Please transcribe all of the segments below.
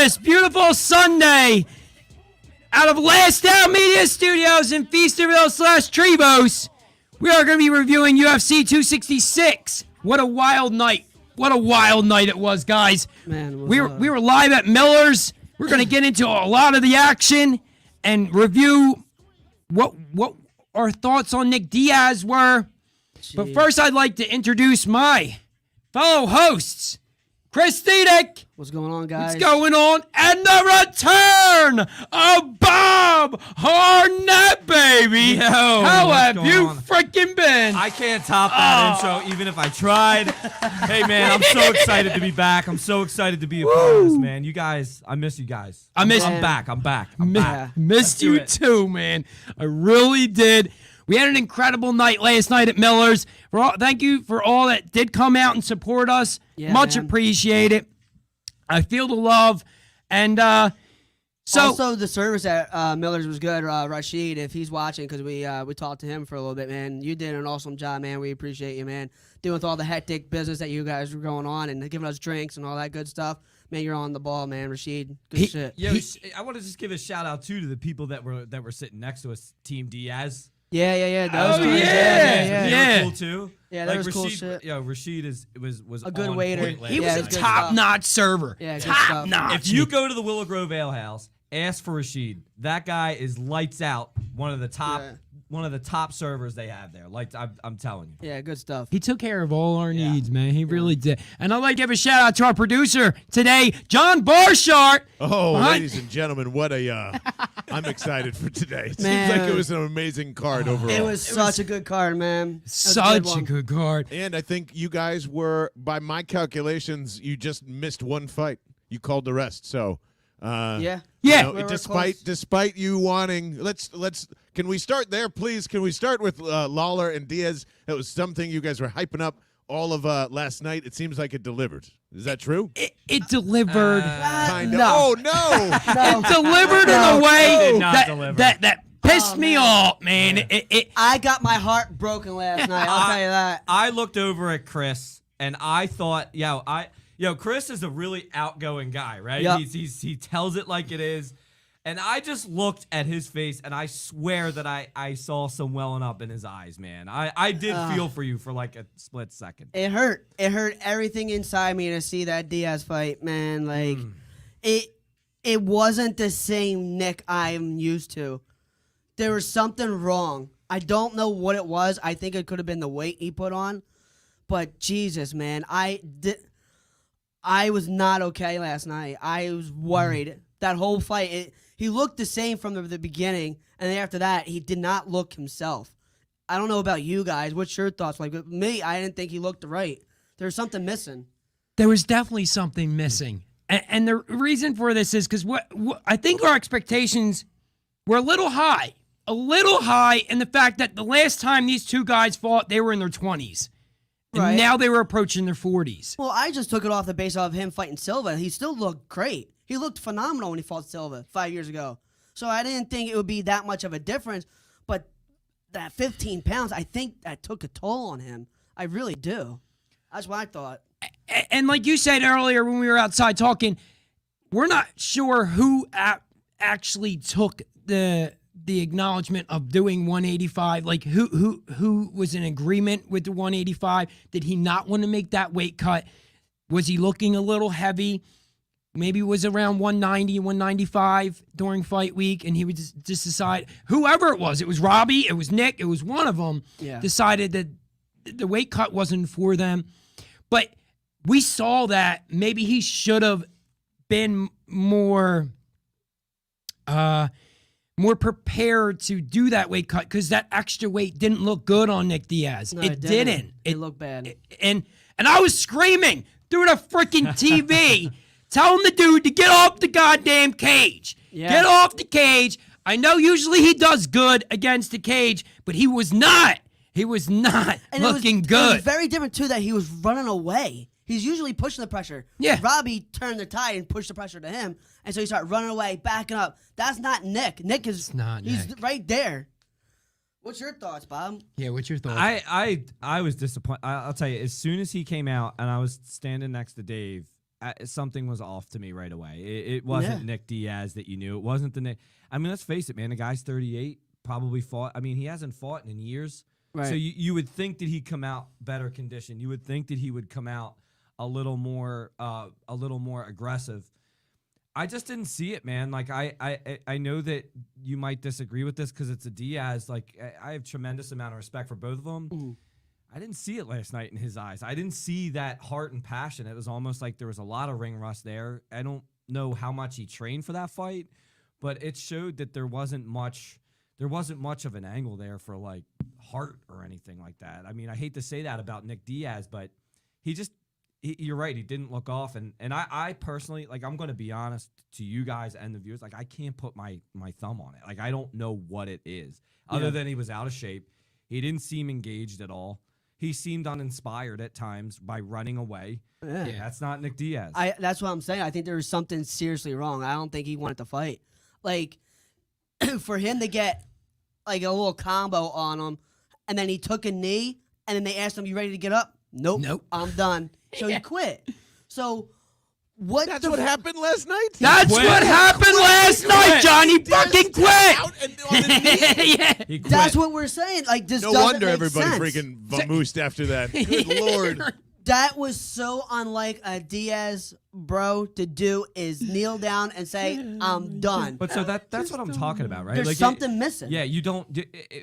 this beautiful Sunday out of Last Down Media Studios in Feasterville/Trevose. We are going to be reviewing UFC 266. What a wild night. What a wild night it was, guys. Man, we were live at Miller's. We're going to get into a lot of the action and review what our thoughts on Nick Diaz were. Jeez. But first, I'd like to introduce my fellow hosts. Chris Thedick. What's going on, guys? What's going on? And the return of Bob Harnett, baby. Yo, how have you on? freaking been? I can't top that intro, even if I tried. Hey, man, I'm so excited to be back. I'm so excited to be a part of this, man. You guys, I miss you guys. I'm back. I'm back. Missed you too, man. I really did. We had an incredible night last night at Miller's. Thank you for all that did come out and support us. Yeah, Much man. appreciated. I feel the love. And also, the service at Miller's was good. Rashid, if he's watching, because we talked to him for a little bit, man. You did an awesome job, man. We appreciate you, man. Dealing with all the hectic business that you guys were going on and giving us drinks and all that good stuff. Man, you're on the ball, man. Rashid, good shit. Yo, I want to just give a shout out too to the people that were sitting next to us, Team Diaz. Yeah. Oh, They yeah. were Cool too. Yeah, that was Rashid, cool shit. Yo, Rashid was A good on waiter. point last he was Yeah, a night. good top-notch server. Yeah, good stuff. Top-notch. If you go to the Willow Grove Ale House, ask for Rashid. That guy is lights out. One of the top servers they have there. Like I'm telling you. Yeah, good stuff. He took care of all our needs, man. He really did. And I'd like to give a shout out to our producer today, John Barshart. Oh, ladies and gentlemen, what a I'm excited for today. It Man. seems like it was an amazing card overall. It was such a good card, man. That was Such a one. good card. And I think you guys were, by my calculations, you just missed one fight. You called the rest. So Yeah. Yeah. you know, We were despite you wanting, let's can we start there, please? Can we start with Lawler and Diaz? That was something you guys were hyping up all of last night. It seems like it delivered. Is that true? It delivered. Kind of. no. Oh no! It delivered in a way It did not deliver. that pissed Oh, me man. off, man. Yeah. I got my heart broken last night. I'll tell you that. I looked over at Chris and I thought, Chris is a really outgoing guy, right? Yep. He tells it like it is. And I just looked at his face, and I swear that I saw some welling up in his eyes, man. I did feel for you for like a split second. It hurt. It hurt everything inside me to see that Diaz fight, man. Like, it wasn't the same Nick I'm used to. There was something wrong. I don't know what it was. I think it could have been the weight he put on. But Jesus, man, I was not okay last night. I was worried. That whole fight, he looked the same from the beginning, and then after that, he did not look himself. I don't know about you guys. What's your thoughts? Like, with me, I didn't think he looked right. There's something missing. There was definitely something missing. And the reason for this is because what I think our expectations were a little high in the fact that the last time these two guys fought, they were in their 20s. And Right. now they were approaching their 40s. Well, I just took it off the base of him fighting Silva. He still looked great. He looked phenomenal when he fought Silva 5 years ago. So I didn't think it would be that much of a difference. But that 15 pounds, I think that took a toll on him. I really do. That's what I thought. And like you said earlier when we were outside talking, we're not sure who actually took the acknowledgement of doing 185. Like who was in agreement with the 185? Did he not want to make that weight cut? Was he looking a little heavy? Maybe it was around 190, 195 during fight week, and he would just decide, whoever it was Robbie, it was Nick, it was one of them, decided that the weight cut wasn't for them. But we saw that maybe he should have been more prepared to do that weight cut because that extra weight didn't look good on Nick Diaz. No, it didn't. It looked bad. And I was screaming through the freaking TV, telling the dude to get off the goddamn cage. Yeah. Get off the cage. I know usually he does good against the cage, but he was not. He was not looking good. It was very different, too, that he was running away. He's usually pushing the pressure. Yeah. Robbie turned the tide and pushed the pressure to him, and so he started running away, backing up. That's not Nick. Nick is he's Nick. right there. What's your thoughts, Bob? Yeah, what's your thoughts? I was disappointed. I'll tell you, as soon as he came out and I was standing next to Dave, something was off to me right away. It wasn't Nick Diaz that you knew. It wasn't the Nick. I mean, let's face it, man. The guy's 38, probably fought. I mean, he hasn't fought in years. Right. So you would think that he'd come out better conditioned. You would think that he would come out a little more aggressive. I just didn't see it, man. Like I know that you might disagree with this because it's a Diaz. Like I have tremendous amount of respect for both of them. Ooh. I didn't see it last night in his eyes. I didn't see that heart and passion. It was almost like there was a lot of ring rust there. I don't know how much he trained for that fight, but it showed that there wasn't much of an angle there for like heart or anything like that. I mean, I hate to say that about Nick Diaz, but you're right. He didn't look off. And I personally, like, I'm going to be honest to you guys and the viewers. Like, I can't put my thumb on it. Like, I don't know what it is other than he was out of shape. He didn't seem engaged at all. He seemed uninspired at times by running away. Yeah. That's not Nick Diaz. That's what I'm saying. I think there was something seriously wrong. I don't think he wanted to fight. Like, for him to get, like, a little combo on him, and then he took a knee, and then they asked him, "You ready to get up?" Nope. I'm done. So he quit. So what? That's what happened last night? That's what happened last night, John. He fucking quit. Out and on his knee? Yeah. He quit. That's what we're saying. Like, this No doesn't wonder make everybody sense. freaking vamoosed after that. Good Lord. That was so unlike a Diaz bro to do, is kneel down and say, "I'm done." But so that's what I'm talking about, right? There's Like something missing. Yeah, you don't.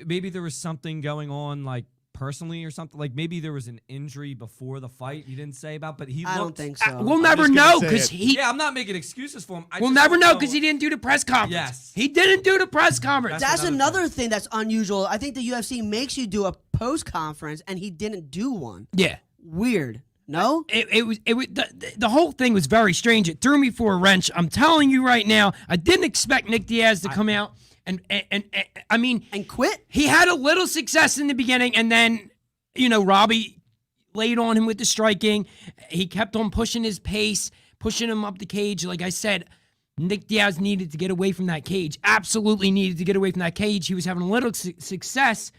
Maybe there was something going on, like personally or something. Like maybe there was an injury before the fight you didn't say about, but he I don't looked. think so. We'll never just gonna know say because it. he. Yeah, I'm not making excuses for him. We'll never know because he didn't. didn't do the press conference. Yes. He didn't do the press conference. That's another another thing that's unusual. I think the UFC makes you do a post conference, and he didn't do one. Yeah. Weird. No? It was the whole thing was very strange. It threw me for a wrench. I'm telling you right now, I didn't expect Nick Diaz to come out and I mean, And quit? he had a little success in the beginning, and then Robbie laid on him with the striking. He kept on pushing his pace, pushing him up the cage. Like I said, Nick Diaz needed to get away from that cage. Absolutely needed to get away from that cage. He was having a little success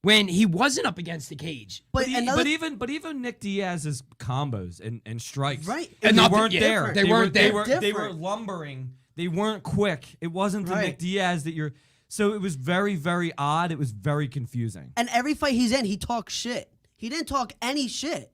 when he wasn't up against the cage. But Even Nick Diaz's combos and strikes, Right. And And they weren't there. different. They weren't there. They were Different. lumbering. They weren't quick. It wasn't the Right. Nick Diaz that you're. So it was very, very odd. It was very confusing. And every fight he's in, he talks shit. He didn't talk any shit.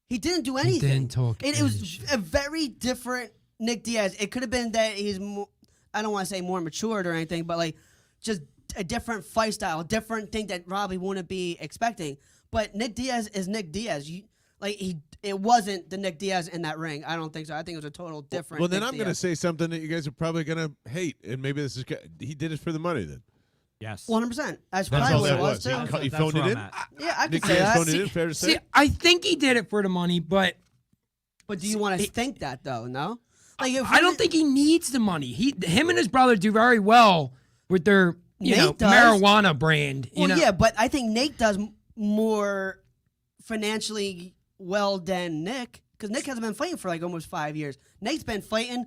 He didn't do anything. didn't talk It any was shit. a very different Nick Diaz. It could have been that he's more, I don't want to say more matured or anything, but like just a different fight style, a different thing that Robbie wouldn't be expecting. But Nick Diaz is Nick Diaz. It wasn't the Nick Diaz in that ring. I don't think so. I think it was a total different. Well, then Nick I'm going to Diaz. say something that you guys are probably going to hate, and maybe this is he did it for the money then. Yes. 100%. That's That's probably all what that it was too. was. He That's phoned where it I'm in? at. Yeah, I could Nick say Diaz that. phoned it in, fair to say? See, I think he did it for the money, but But do you want to think that though? No. Like if I don't think he needs the money. Him and his brother do very well with their Nate does. marijuana brand. Well, yeah, but I think Nate does more financially well than Nick, because Nick hasn't been fighting for like almost 5 years. Nate's been fighting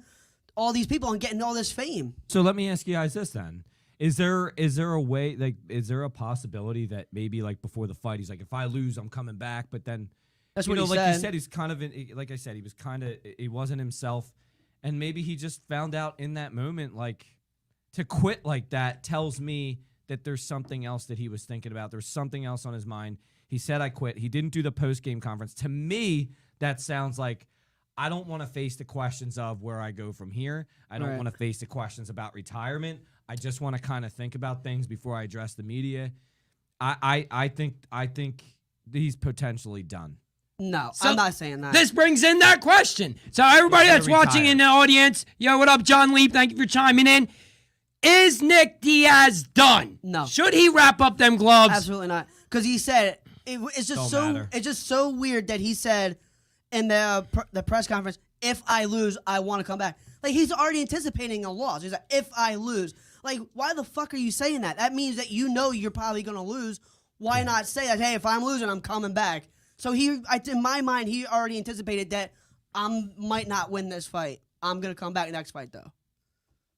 all these people and getting all this fame. So let me ask you guys this then: Is there a way, like, is there a possibility that maybe like before the fight he's like, if I lose, I'm coming back, but then That's what he like said. you said, he's kind of like I said, he wasn't himself, and maybe he just found out in that moment, like, to quit like that tells me that there's something else that he was thinking about. There's something else on his mind. He said, I quit. He didn't do the post-game conference. To me, that sounds like I don't want to face the questions of where I go from here. I don't Right. want to face the questions about retirement. I just want to kind of think about things before I address the media. I think he's potentially done. No, So I'm not saying that. this brings in that question. So everybody He's that's gonna watching retire. in the audience, yo, what up, John Leap? Thank you for chiming in. Is Nick Diaz done? No. Should he wrap up them gloves? Absolutely not. Because he said it's just Don't matter. it's just so weird that he said in the press conference, if I lose, I want to come back. Like, he's already anticipating a loss. He's like, if I lose. Like, why the fuck are you saying that? That means that you're probably going to lose. Why not say that, hey, if I'm losing, I'm coming back? So in my mind, he already anticipated that I might not win this fight. I'm going to come back next fight, though.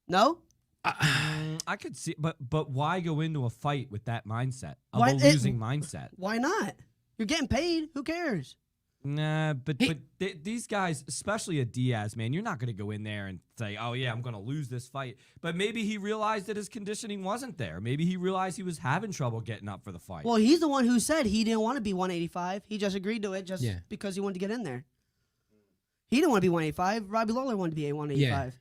No? I could see, but why go into a fight with that mindset of Why- a losing mindset? Why not? You're getting paid. Who cares? Nah, but these guys, especially a Diaz, man, you're not going to go in there and say, oh, yeah, I'm going to lose this fight. But maybe he realized that his conditioning wasn't there. Maybe he realized he was having trouble getting up for the fight. Well, he's the one who said he didn't want to be 185. He just agreed to it because he wanted to get in there. He didn't want to be 185. Robbie Lawler wanted to be a 185.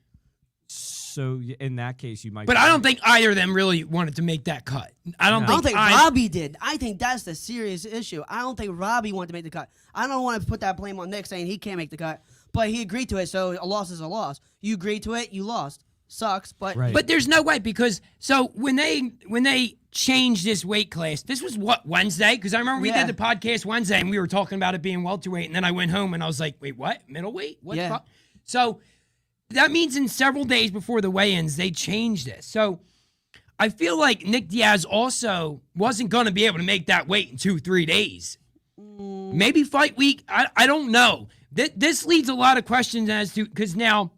So in that case, you might. But I don't think either of them really wanted to make that cut. I don't think Robbie did. I think that's the serious issue. I don't think Robbie wanted to make the cut. I don't want to put that blame on Nick saying he can't make the cut, but he agreed to it, so a loss is a loss. You agreed to it, you lost. Sucks, but Right. But there's no way because when they changed this weight class, this was what, Wednesday? Because I remember we did the podcast Wednesday and we were talking about it being welterweight, and then I went home and I was like, wait, what? Middleweight? What the fuck? So that means in several days before the weigh-ins, they changed this. So I feel like Nick Diaz also wasn't going to be able to make that weight in 2-3 days. Maybe fight week. I don't know. This leads a lot of questions as to, because now,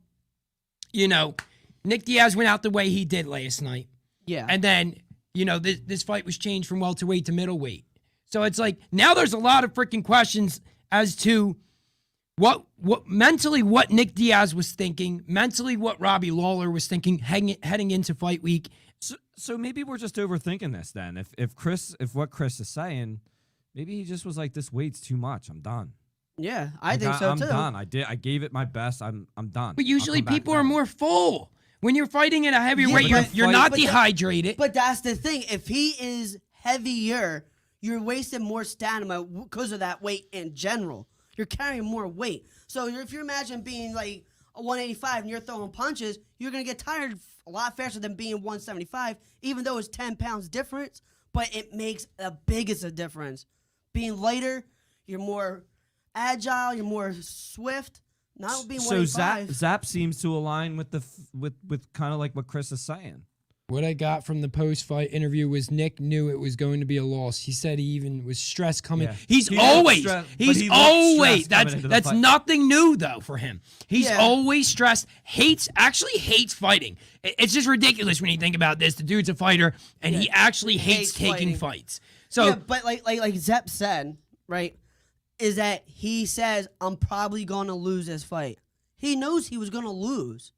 Nick Diaz went out the way he did last night. Yeah. And then, this fight was changed from welterweight to middleweight. So it's like, now there's a lot of freaking questions as to what mentally what Nick Diaz was thinking, mentally what Robbie Lawler was thinking heading into fight week. So maybe we're just overthinking this then. If what Chris is saying, maybe he just was like, this weight's too much. I'm done. Yeah, I think so too. I'm done. I gave it my best. I'm done. But usually people are more full. When you're fighting at a heavier weight, you're not dehydrated. But that's the thing. If he is heavier, you're wasting more stamina because of that weight in general. You're carrying more weight. So if you imagine being like a 185 and you're throwing punches, you're going to get tired a lot faster than being 175, even though it's 10 pounds difference. But it makes the biggest of difference. Being lighter, you're more agile, you're more swift. Not being so 185. Zap seems to align with with kind of like what Chris is saying. What I got from the post-fight interview was Nick knew it was going to be a loss. He said he even was stressed coming. Yeah. He's always that's nothing new though for him. He's always stressed. Actually hates fighting. It's just ridiculous when you think about this. The dude's a fighter and he actually hates taking fights. So, but like Zep said, right, is that he says I'm probably going to lose this fight. He knows he was going to lose.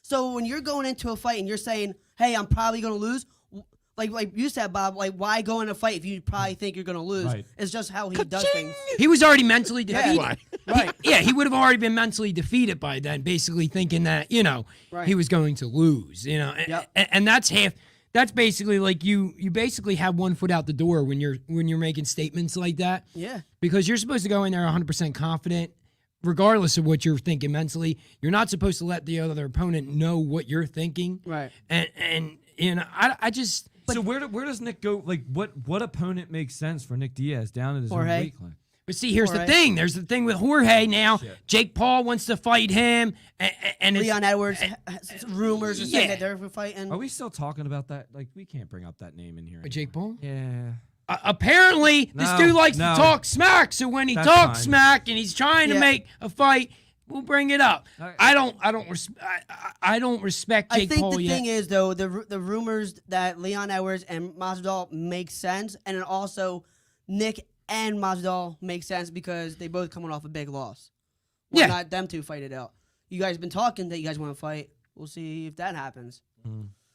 So when you're going into a fight and you're saying, hey, I'm probably going to lose, like you said, Bob, like why go in a fight if you probably think you're going to lose? Right. It's just how he does things. he was already mentally defeated. Right. He would have already been mentally defeated by then, basically thinking that, he was going to lose, and that's half. That's basically like you basically have one foot out the door when you're making statements like that. Yeah. Because you're supposed to go in there 100% confident, regardless of what you're thinking mentally. You're not supposed to let the other opponent know what you're thinking. Right. And I just. So where does Nick go? Like what opponent makes sense for Nick Diaz down at his own weight class? But see, here's the thing. There's the thing with Jorge now. Shit. Jake Paul wants to fight him, and Leon Edwards. Rumors are saying that they're fighting. Are we still talking about that? Like, we can't bring up that name in here. Jake Paul? Yeah. Apparently, this dude likes to talk smack. So when he talks smack and he's trying to make a fight, we'll bring it up. Right. I don't respect Jake Paul yet. I think the thing is though, the rumors that Leon Edwards and Masvidal make sense, and then also Nick and Masvidal make sense because they both coming off a big loss. Why not them two fight it out? You guys been talking that you guys want to fight. We'll see if that happens.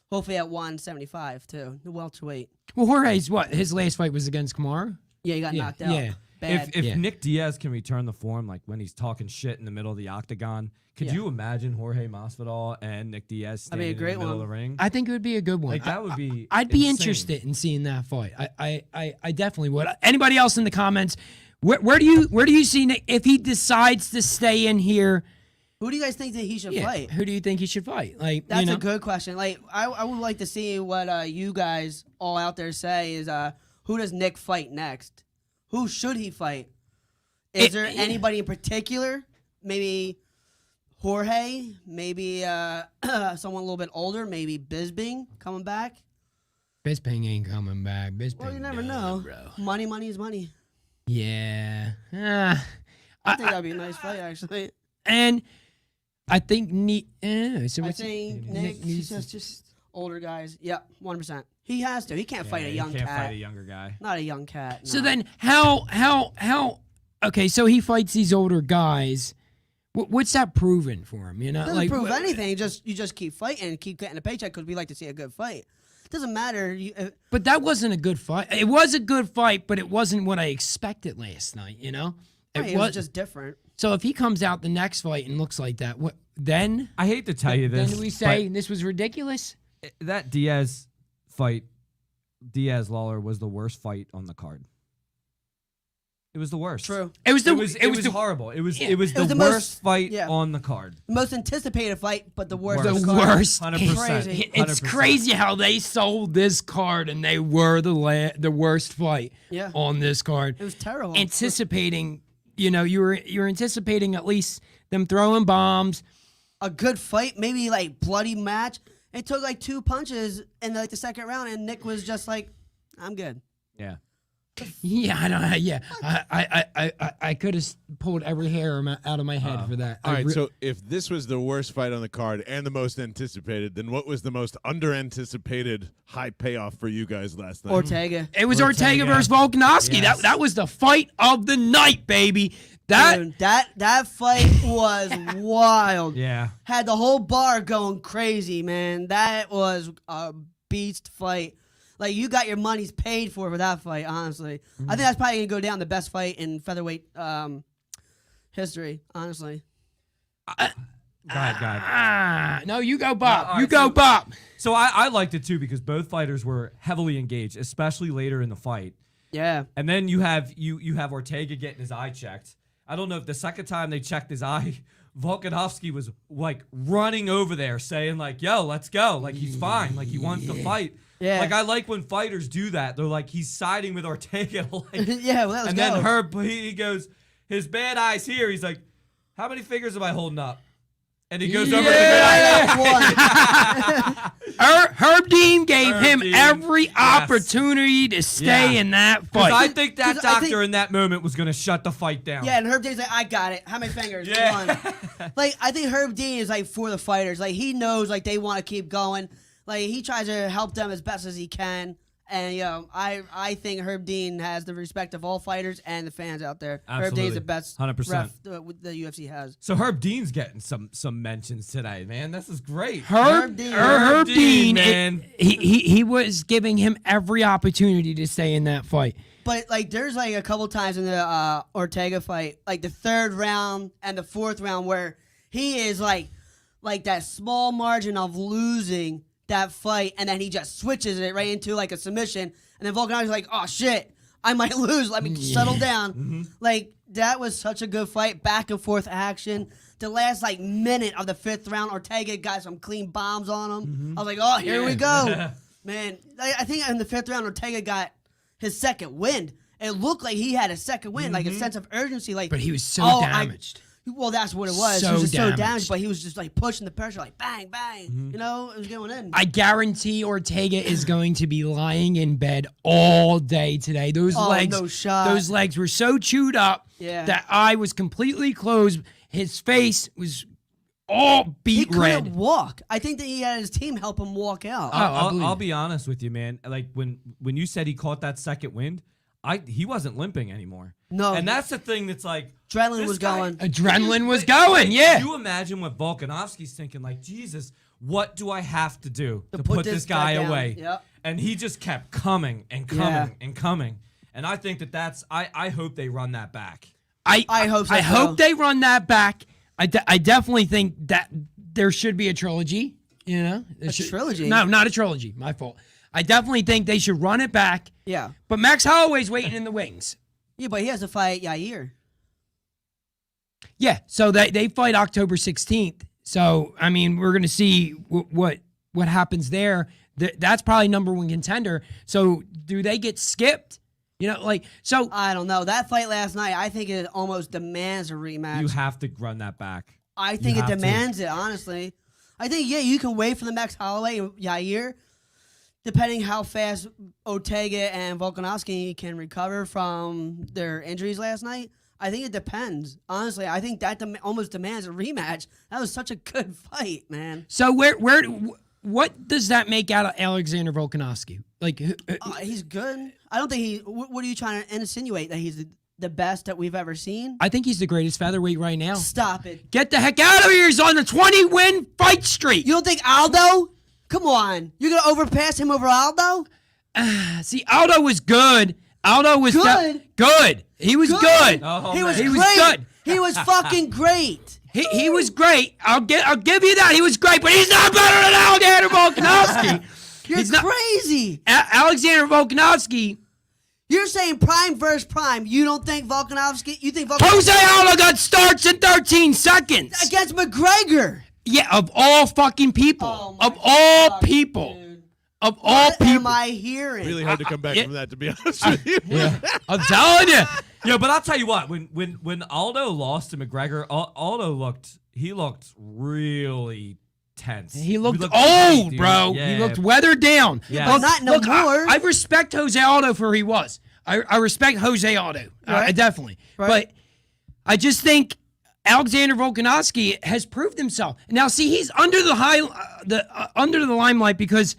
Hopefully at 175 too, the welterweight. Well, Jorge's his last fight was against Kamaru. Yeah, he got knocked out. Yeah. Bad. If Nick Diaz can return the form, like when he's talking shit in the middle of the octagon, could you imagine Jorge Masvidal and Nick Diaz standing in the middle of the ring? I think it would be a good one. Like that would be. I'd be interested in seeing that fight. I definitely would. Anybody else in the comments? Where do you see Nick if he decides to stay in here? Who do you guys think that he should fight? Who do you think he should fight? Like that's a good question. Like I would like to see what you guys all out there say is who does Nick fight next? Who should he fight? Is there anybody in particular? Maybe Jorge, maybe someone a little bit older, maybe Bisping coming back. Bisping ain't coming back. Well, you never know. Bro. Money is money. Yeah. I think that'd be a nice fight, actually. And I think Nick, he's just older guys. Yep, 100%. He has to. He can't fight a young cat. He can't fight a younger guy. Not a young cat. No. So then how okay, so he fights these older guys. What's that proven for him? You know, Doesn't like prove anything. You just keep fighting and keep getting a paycheck because we like to see a good fight. Doesn't matter. But that wasn't a good fight. It was a good fight, but it wasn't what I expected last night. You know, It was just different. So if he comes out the next fight and looks like that, what then? I hate to tell you this. Then we say this was ridiculous. That Diaz fight, Diaz Lawler, was the worst fight on the card. It was the worst. True. It was It was horrible. It was the the worst most- fight yeah. on the card. The most anticipated fight, but the worst. The of the card. worst. 100%. Crazy. It's 100%. crazy how they sold this card and they were the worst fight Yeah. on this card. It was terrible. Anticipating, you're anticipating at least them throwing bombs. A good fight, maybe like bloody match. It took like 2 punches in like the second round, and Nick was just like, "I'm good." Yeah. Yeah, I don't. Yeah, I could have pulled every hair out of my head for that. All right, so if this was the worst fight on the card and the most anticipated, then what was the most under-anticipated high payoff for you guys last night? Ortega. it was Ortega versus Volkanovski. Yes. That was the fight of the night, baby. That Dude, that fight was wild. Yeah. Had the whole bar going crazy, man. That was a beast fight. Like, you got your money's paid for that fight, honestly. I think that's probably going to go down the best fight in featherweight history, honestly. Go ahead. No, you go, Bob. all right, you go, so- Bob. So I liked it too because both fighters were heavily engaged, especially later in the fight. Yeah. And then you have Ortega getting his eye checked. I don't know if the second time they checked his eye, Volkanovski was like running over there saying like, "Yo, let's go." Like he's fine. Like he wants to fight. Yeah. Like I like when fighters do that. They're like he's siding with Ortega. Like, Yeah, well, let's and go. then Herb he goes, his bad eye's here. He's like, "How many fingers am I holding up?" And he goes over to the Yeah. good eye. Herb Dean gave Herb him Dean. every Yes. opportunity to stay Yeah. in that 'Cause fight. I think that 'Cause I doctor think- in that moment was gonna shut the fight down. Yeah, and Herb Dean's like, "I got it. How many fingers?" Yeah. One. Like, I think Herb Dean is like for the fighters. Like, he knows like they want to keep going. Like, he tries to help them as best as he can. And I think Herb Dean has the respect of all fighters and the fans out there. Herb Dean's Absolutely. the best 100%. ref the UFC has. So Herb Dean's getting some mentions today, man. This is great. Herb Dean. Herb Dean, man. he was giving him every opportunity to stay in that fight. But like, there's like a couple times in the Ortega fight, like the third round and the fourth round, where he is like that small margin of losing that fight, and then he just switches it right into like a submission, and then Volkanovski's like, "Oh shit, I might lose. Let me settle down." Like, that was such a good fight, back and forth action. The last like minute of the fifth round, Ortega got some clean bombs on him. I was like, "Oh, here we go, man." I think in the fifth round, Ortega got his second wind. It looked like he had a second wind, like a sense of urgency. Like, But he was so oh, damaged. well, that's what it was. So He was just so damaged. damaged, but he was just like pushing the pressure, like bang, bang. You know, it was going in. I guarantee Ortega is going to be lying in bed all day today. Those Oh, legs, no shot. those legs were so chewed up. Yeah. That eye was completely closed. His face was all He beat couldn't red. walk. I think that he had his team help him walk out. I believe I'll it. be honest with you, man. Like when you said he caught that second wind, he wasn't limping anymore. No. And that's the thing that's like Adrenaline this was guy- going. Adrenaline was going, yeah. Can you imagine what Volkanovski's thinking? Like, Jesus, what do I have to do to put put this this guy guy down. away? Yep. And he just kept coming and coming Yeah. and coming. And I think that's I hope they run that back. I hope so, I too. hope they run that back. I definitely think that there should be a trilogy. You know, trilogy? No, not a trilogy. My fault. I definitely think they should run it back. Yeah. But Max Holloway's waiting in the wings. Yeah, but he has to fight Yair. Yeah, so they fight October 16th. So I mean, we're gonna see what happens there. That's probably number one contender. So do they get skipped? You know, like so. I don't know. That fight last night, I think it almost demands a rematch. You have to run that back. I think You it have to. demands it, honestly. I think, yeah, you can wait for the Max Holloway and Yair, depending how fast Ortega and Volkanovski can recover from their injuries last night. I think it depends. Honestly, I think that almost demands a rematch. That was such a good fight, man. So what does that make out of Alexander Volkanovski? Like, He's good. I don't think what are you trying to insinuate, that he's the best that we've ever seen? I think he's the greatest featherweight right now. Stop it. Get the heck out of here. He's on a 20-win fight streak. You don't think Aldo? Come on. You're going to overpass him over Aldo? See, Aldo was good. Aldo was Good? good. He was good. Oh, He was man. He was great. good. He was fucking great. He was great. I'll give you that. He was great, but he's not better than Alexander Volkanovski. You're He's not- crazy. Alexander Volkanovski. You're saying prime versus prime. You don't think Volkanovski? You think Jose Aldo got starts in 13 seconds. against McGregor? Yeah, of all fucking people. Oh my Of all God, people. dude. Of all What people. am I hearing? Really hard to come back yeah. from that, to be honest with you. I'm telling you. Yeah, but I'll tell you what. When Aldo lost to McGregor, Aldo looked really tense. He looked old, great, dude. bro. Yeah. He looked weathered down. Yeah. But not no Look, more. I respect Jose Aldo for who he was. I respect Jose Aldo. I Right. definitely. Right. But I just think Alexander Volkanovski has proved himself. Now, see, he's under the limelight because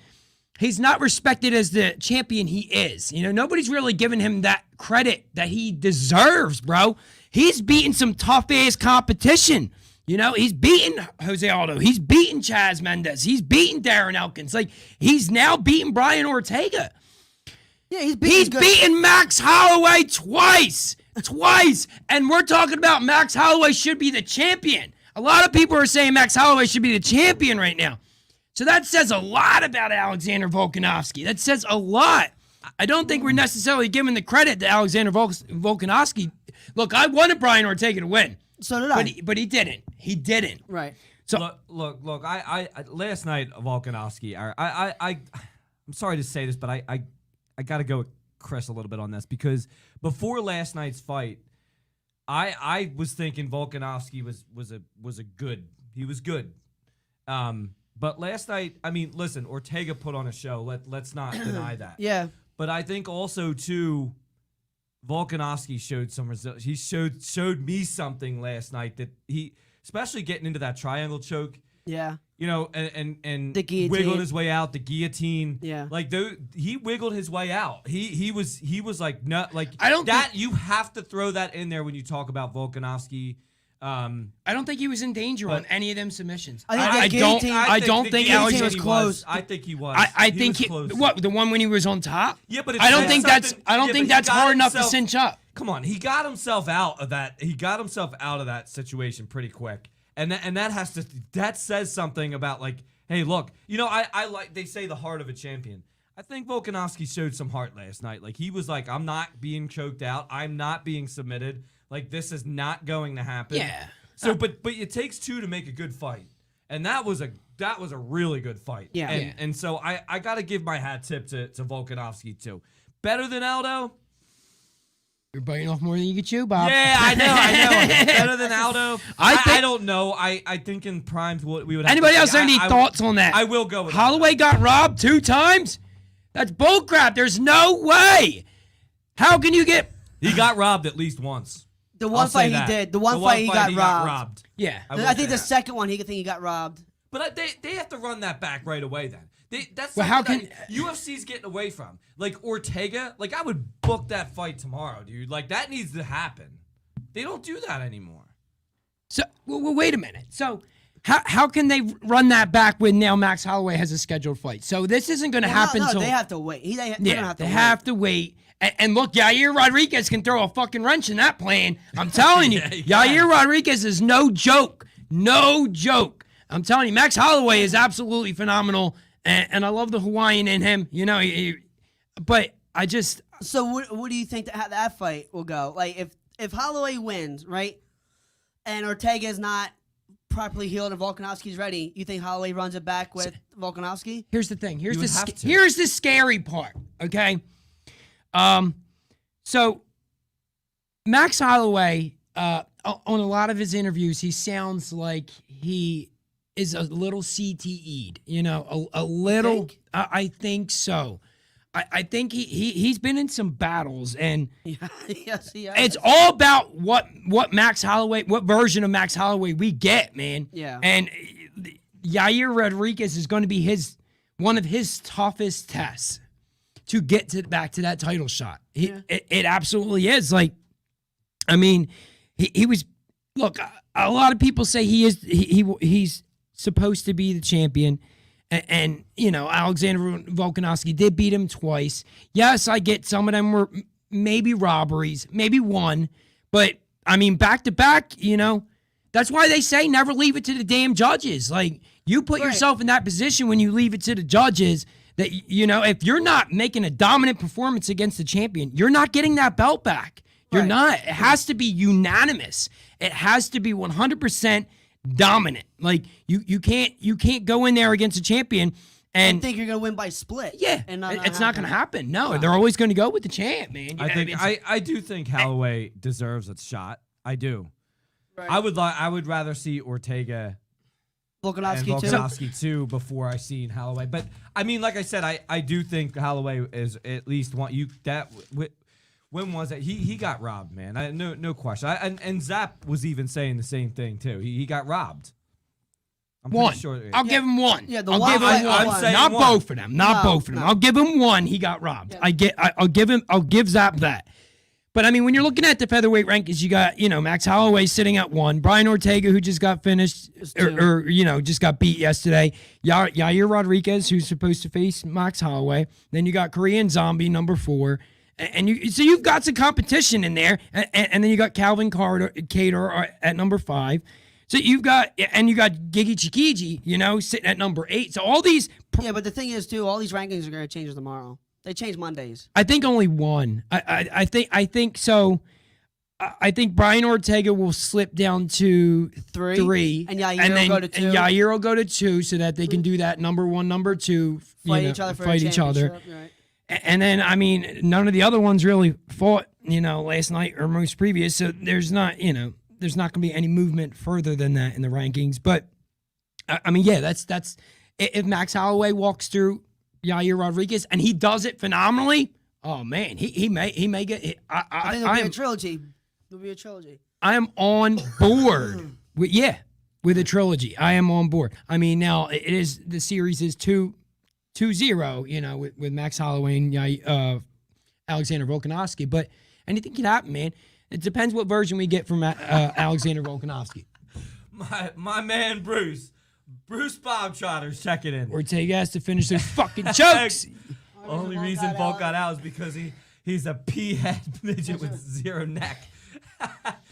he's not respected as the champion he is. You know, nobody's really giving him that credit that he deserves, bro. He's beaten some tough ass competition. You know, he's beaten Jose Aldo. He's beaten Chaz Mendez. He's beaten Darren Elkins. Like, he's now beaten Brian Ortega. yeah, he's He's good. beaten Max Holloway twice. And we're talking about Max Holloway should be the champion. A lot of people are saying Max Holloway should be the champion right now. So that says a lot about Alexander Volkanovski. That says a lot. I don't think we're necessarily giving the credit to Alexander Volkanovski. Look, I wanted Brian Ortega to win, So did I. but he didn't. He didn't. Right. So Look. I last night Volkanovski. I'm sorry to say this, but I got to go with Chris a little bit on this because before last night's fight, I was thinking Volkanovski was a good. He was good. But last night, I mean, listen, Ortega put on a show. Let's not deny that. Yeah. But I think also too, Volkanovski showed some results. He showed me something last night that he, especially getting into that triangle choke. Yeah. You know, and The guillotine. wiggled his way out, the guillotine. Yeah. Like he wiggled his way out. He was like no, like I don't that. You have to throw that in there when you talk about Volkanovski. I don't think he was in danger on But- any of them submissions. I think I the guillotine- don't. I don't the think guillotine Alexander was close. I think he was. I He think was close. what the one when he was on top. Yeah, but it I don't says think that's. something- I don't yeah, think but he that's got hard enough to himself- cinch up. Come on, he got himself out of that. He got himself out of that situation pretty quick, and that says something about like, hey, look, you know, I like they say the heart of a champion. I think Volkanovski showed some heart last night. Like he was like, I'm not being choked out. I'm not being submitted. Like this is not going to happen. Yeah. So, but it takes two to make a good fight, and that was a really good fight. Yeah. And so I got to give my hat tip to Volkanovski too. Better than Aldo. You're biting off more than you can chew, Bob. Yeah, I know. Better than Aldo. I think- I don't know. I think in primes we would. Have Anybody to else have any I- thoughts on that? I will go with Holloway got robbed 2 times. That's bullcrap. There's no way. How can you get? He got robbed at least once. The one I'll say fight he that. did. The one fight he got robbed. Yeah. I will I think say the that. second one, he got robbed. But they have to run that back right away then. That's Well, how something that UFC's getting away from. Like Ortega, like I would book that fight tomorrow, dude. Like that needs to happen. They don't do that anymore. So well, wait a minute. So how can they run that back when now Max Holloway has a scheduled fight? So this isn't going to happen No, till they have to wait. They're gonna have to they wait. have to wait. And look, Yair Rodriguez can throw a fucking wrench in that plan. I'm telling you, Yeah. Yair Rodriguez is no joke. No joke. I'm telling you, Max Holloway is absolutely phenomenal, and I love the Hawaiian in him. You know, but I just So what do you think that fight will go? Like if Holloway wins, right, and Ortega is not properly healed and Volkanovski's ready, you think Holloway runs it back with Volkanovski? here's the thing. would have to. Here's the scary part. Okay. So Max Holloway, on a lot of his interviews, he sounds like he is a little CTE'd, you know, a little. think? I think so. I think he's been in some battles, and Yes, he has. it's all about what Max Holloway, what version of Max Holloway we get, man. Yeah. And Yair Rodriguez is going to be one of his toughest tests to get back to that title shot. It absolutely is. Like, I mean, he was. Look, a lot of people say he's supposed to be the champion, and Alexander Volkanovski did beat him twice. Yes, I get some of them were maybe robberies, maybe one, but I mean back to back. That's why they say never leave it to the damn judges. Like you put yourself in that position when you leave it to the judges. That if you're not making a dominant performance against the champion, you're not getting that belt back. You're not. It has to be unanimous. It has to be 100% dominant. Like you can't go in there against a champion and think you're gonna win by split. Yeah, and it's not gonna happen. No, they're always going to go with the champ, man. I do think Holloway deserves a shot. I do. Right. I would rather see Ortega and Volkanovski too before I seen Holloway. But I mean, like I said, I do think Holloway is at least one. When was it? He got robbed, man. No question. And Zap was even saying the same thing too. He got robbed. I'm one. Sure. I'll give him one. Yeah, I'll give him one. I'm saying not one. both of them. Not both of them. I'll give him one. He got robbed. Yeah. I'll give Zap that. But I mean, when you're looking at the featherweight rankings, you got Max Holloway sitting at 1, Brian Ortega, who just got finished or just got beat yesterday, Yair Rodriguez, who's supposed to face Max Holloway. Then you got Korean Zombie number 4, and you've got some competition in there, and then you got Calvin Kattar at number 5. So you got Gigi Chikiji, sitting at number 8. So all these, but the thing is too, all these rankings are going to change tomorrow. They change Mondays. I think only one. I think so. I think Brian Ortega will slip down to 3, and Yair will go to 2. And Yair will go to 2, so that they can do that number 1, number 2, fight each other for fight a each other. Right. And then I mean, none of the other ones really fought, last night or most previous. So there's not going to be any movement further than that in the rankings. But I mean, yeah, that's if Max Holloway walks through Yair Rodriguez, and he does it phenomenally. Oh man, he may get. I think it'll be a trilogy. It'll be a trilogy. I am on board with a trilogy. I am on board. I mean, now the series is 2-0. With Max Holloway and Alexander Volkanovski, but anything can happen, man. It depends what version we get from Alexander Volkanovski. My man Bruce Bobtrotter's checking in. Ortega has to finish those fucking chokes. Only reason Volk got out is because he's a pea-head midget with 0 neck.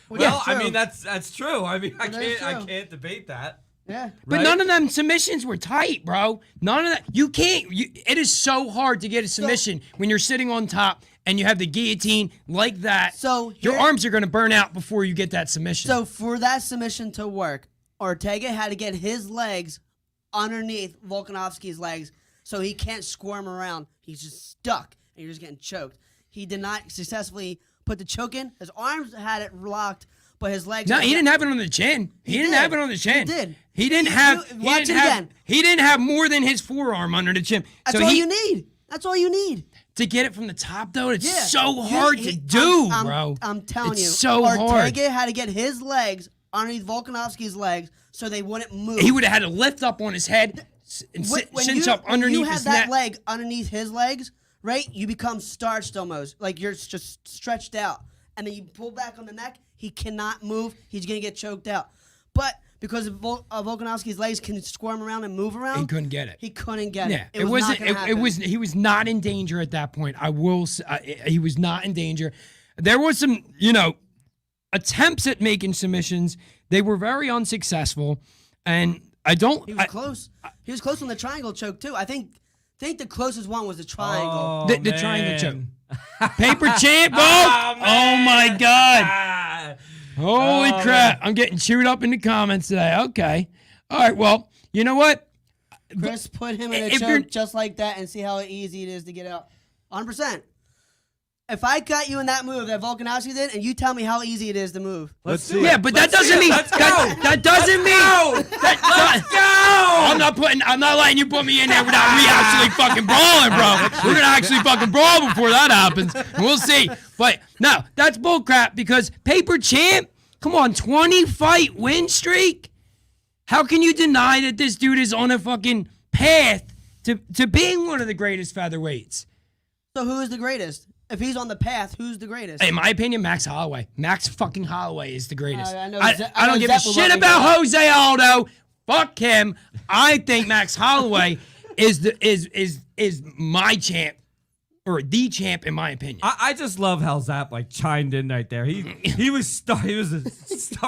Well, I mean that's true. I mean I can't debate that. Yeah. But right? none of them submissions were tight, bro. None of that. You can't. It is so hard to get a submission when you're sitting on top and you have the guillotine like that. So your arms are going to burn out before you get that submission. So for that submission to work, Ortega had to get his legs underneath Volkanovski's legs so he can't squirm around. He's just stuck and you're just getting choked. He did not successfully put the choke in. His arms had it locked, but his legs... No, he didn't have it on the chin. He didn't have it on the chin. He did. He didn't have... Watch it again. He didn't have more than his forearm under the chin. That's all you need. That's all you need. To get it from the top, though, it's so hard to do, bro. I'm telling you. It's so hard. Ortega had to get his legs underneath Volkanovski's legs so they wouldn't move. He would have had to lift up on his head and cinch up underneath his neck. When you have that leg underneath his legs, right, you become starched almost. Like you're just stretched out. And then you pull back on the neck, he cannot move. He's going to get choked out. But because Volkanovski's legs can squirm around and move around, he couldn't get it. He couldn't get it. It was not going to happen. He was not in danger at that point. I will say, he was not in danger. There was some, attempts at making submissions. They were very unsuccessful. And I don't... He was close. He was close on the triangle choke, too. I think the closest one was the triangle. The triangle choke. Paper champ, oh my God. Holy crap. I'm getting chewed up in the comments today. Okay. All right, well, you know what? Chris, put him in a choke just like that and see how easy it is to get out. 100%. If I got you in that move that Volkanovski did, and you tell me how easy it is to move. Let's see. Yeah, but that doesn't mean that doesn't mean let's go. I'm not letting you put me in there without me actually fucking brawling, bro. We're gonna actually fucking brawl before that happens. We'll see. But no, that's bullcrap because paper champ, come on, 20 fight win streak. How can you deny that this dude is on a fucking path to being one of the greatest featherweights? So who is the greatest? if he's on the path, who's the greatest? In my opinion, Max Holloway. Max fucking Holloway is the greatest. I know I I know don't give a Zepp will shit let me about go. Jose Aldo. Fuck him. I think Max Holloway is my champ, or the champ in my opinion. I just love how Zap like chimed in right there. He was a star.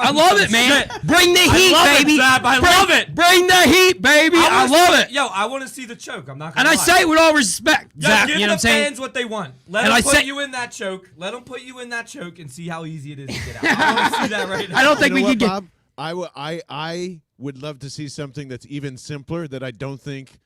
I love it, man. Bring the heat, love it, baby. Zap. I love it. Bring the heat, baby. I love it. Yo, I want to see the choke. I'm not And gonna I lie. say it with all respect, Yo, Zach. give You know what the I'm saying? fans what they want. Let And them I put say- you in that choke. Let them put you in that choke and see how easy it is to get out. I want to see that right now. I don't think You know we could what, get. Bob? I would love to see something that's even simpler that I don't think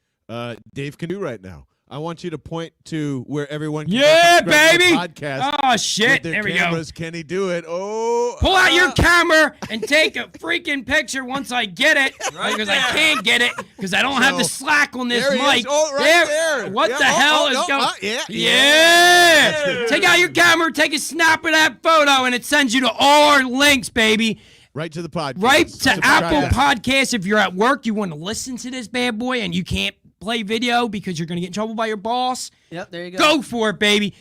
Dave can do right now. I want you to point to where everyone can Yeah, go subscribe to the baby. podcast Oh with shit! their There we go. cameras. Can he do it? Oh, Pull out your camera and take a freaking picture once I get it, because I there. can't get it because I don't have the So, slack on this there he is. mic. Oh, right there. What Yeah, the oh, hell oh, is no, going? yeah. Yeah. Take out your camera, take a snap of that photo, and it sends you to all our links, baby. Right to the podcast. Right to Subscribe Apple to- Podcasts. If you're at work, you want to listen to this bad boy, and you can't play video because you're going to get in trouble by your boss. Yep, there you go. Go for it, baby.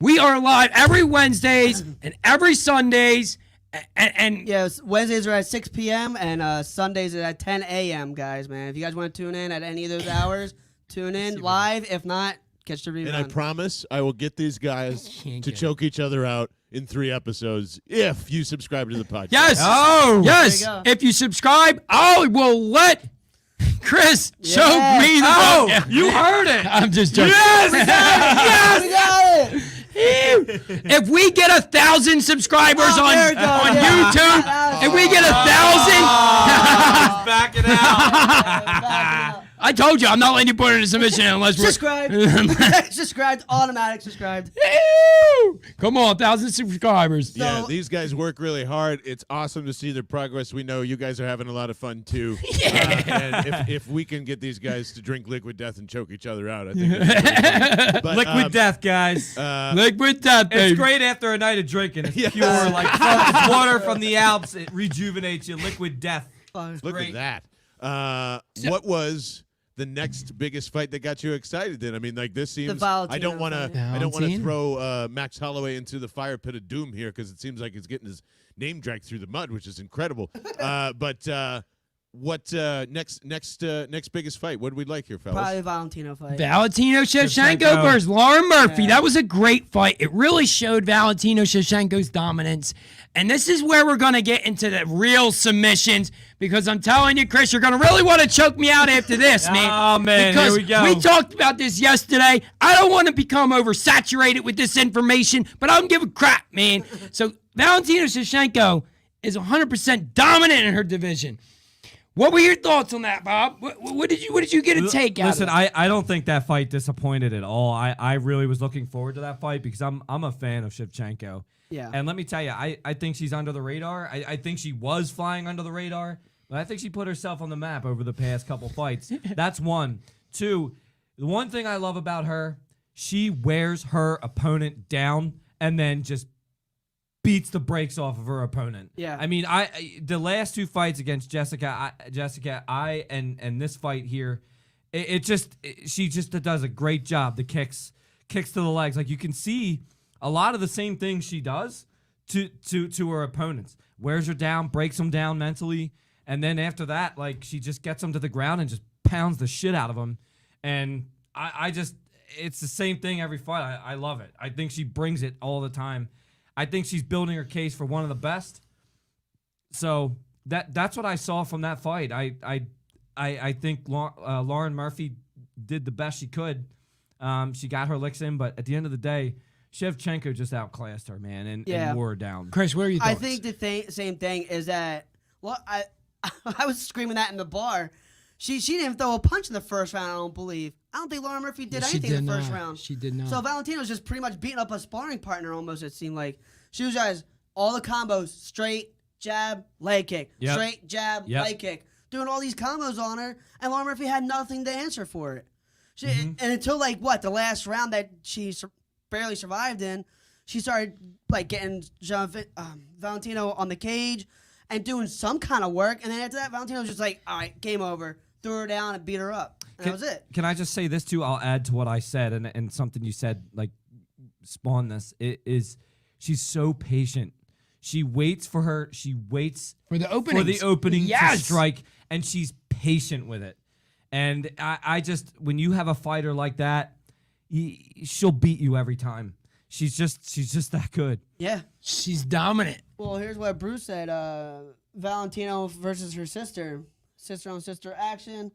We are live every Wednesdays and every Sundays. And Yeah, Wednesdays are at 6 p.m. and Sundays are at 10 a.m., guys, man. If you guys want to tune in at any of those hours, tune in live. If not, catch the rerun. And I promise I will get these guys Can't to get it. choke each other out in 3 episodes if you subscribe to the podcast. yes, Oh. yes. There you go. If you subscribe, I will let Chris choke Yeah. me the Oh, fuck out. you heard it. I'm just joking. We got it! If we get 1,000 subscribers Oh, on there it goes, yeah. YouTube, if we get 1,000, He's backing out. I told you I'm not letting you put it in a submission unless we're. Subscribe. Subscribed. Automatic subscribed. Ew. Come on, 1,000 subscribers. Yeah, So- these guys work really hard. It's awesome to see their progress. We know you guys are having a lot of fun too. Yeah. And if we can get these guys to drink liquid death and choke each other out, I think it's pretty fun. But, Liquid death, guys. Liquid death, baby. It's great after a night of drinking. It's Yeah. pure, like it's water from the Alps. It rejuvenates you. Liquid death. Look Great. at that. What was the next biggest fight that got you excited? Then I mean, like this seems. I don't Valentino want to. fight. I don't want to Valentino? throw Max Holloway into the fire pit of doom here because it seems like he's getting his name dragged through the mud, which is incredible. But what next biggest fight? What do we like here, fellas? Probably Valentino fight. Valentino Shevchenko Shevchenko. versus Lauren Murphy. Yeah. That was a great fight. It really showed Valentino Shevchenko's dominance. And this is where we're going to get into the real submissions because I'm telling you, Chris, you're going to really want to choke me out after this, man. Oh, man, because here we go. we talked about this yesterday. I don't want to become oversaturated with this information, but I don't give a crap, man. So Valentino Shevchenko is 100% dominant in her division. What were your thoughts on that, Bob? What did you get a take out Listen, of it? I don't think that fight disappointed at all. I really was looking forward to that fight because I'm a fan of Shevchenko. Yeah. And let me tell you, I think she's under the radar. I think she was flying under the radar, but I think she put herself on the map over the past couple fights. That's one. Two, the one thing I love about her, she wears her opponent down and then just beats the brakes off of her opponent. Yeah. I mean, the last two fights against Jessica, and this fight here, she just does a great job. The kicks to the legs, like you can see a lot of the same things she does to her opponents. Wears her down, breaks them down mentally, and then after that, like she just gets them to the ground and just pounds the shit out of them. And it's the same thing every fight. I love it. I think she brings it all the time. I think she's building her case for one of the best. So that's what I saw from that fight. I think Lauren Murphy did the best she could. She got her licks in, but at the end of the day, Shevchenko just outclassed her, man, and wore her down. Chris, what are your thoughts? I think the same thing is that, well, I was screaming that in the bar. She didn't throw a punch in the first round, I don't believe. I don't think Lauren Murphy did She anything in did the first not. round. She did not. So Valentino's just pretty much beating up a sparring partner almost, it seemed like. She was just all the combos, straight, jab, leg kick, Yep. straight, jab, Yep. leg kick. Doing all these combos on her, and Lauren Murphy had nothing to answer for it. And until, like, the last round that she barely survived in, she started, like, getting Valentino on the cage and doing some kind of work. And then after that, Valentino was just like, all right, game over. Threw her down and beat her up. And that was it. Can I just say this too? I'll add to what I said and something you said like spawned this. She's so patient. She waits for her. She waits For the opening. to Yes. strike, and she's patient with it. And I just, when you have a fighter like that, she'll beat you every time. She's just that good. Yeah. She's dominant. Well, here's what Bruce said. Valentino versus her sister. Sister on sister action.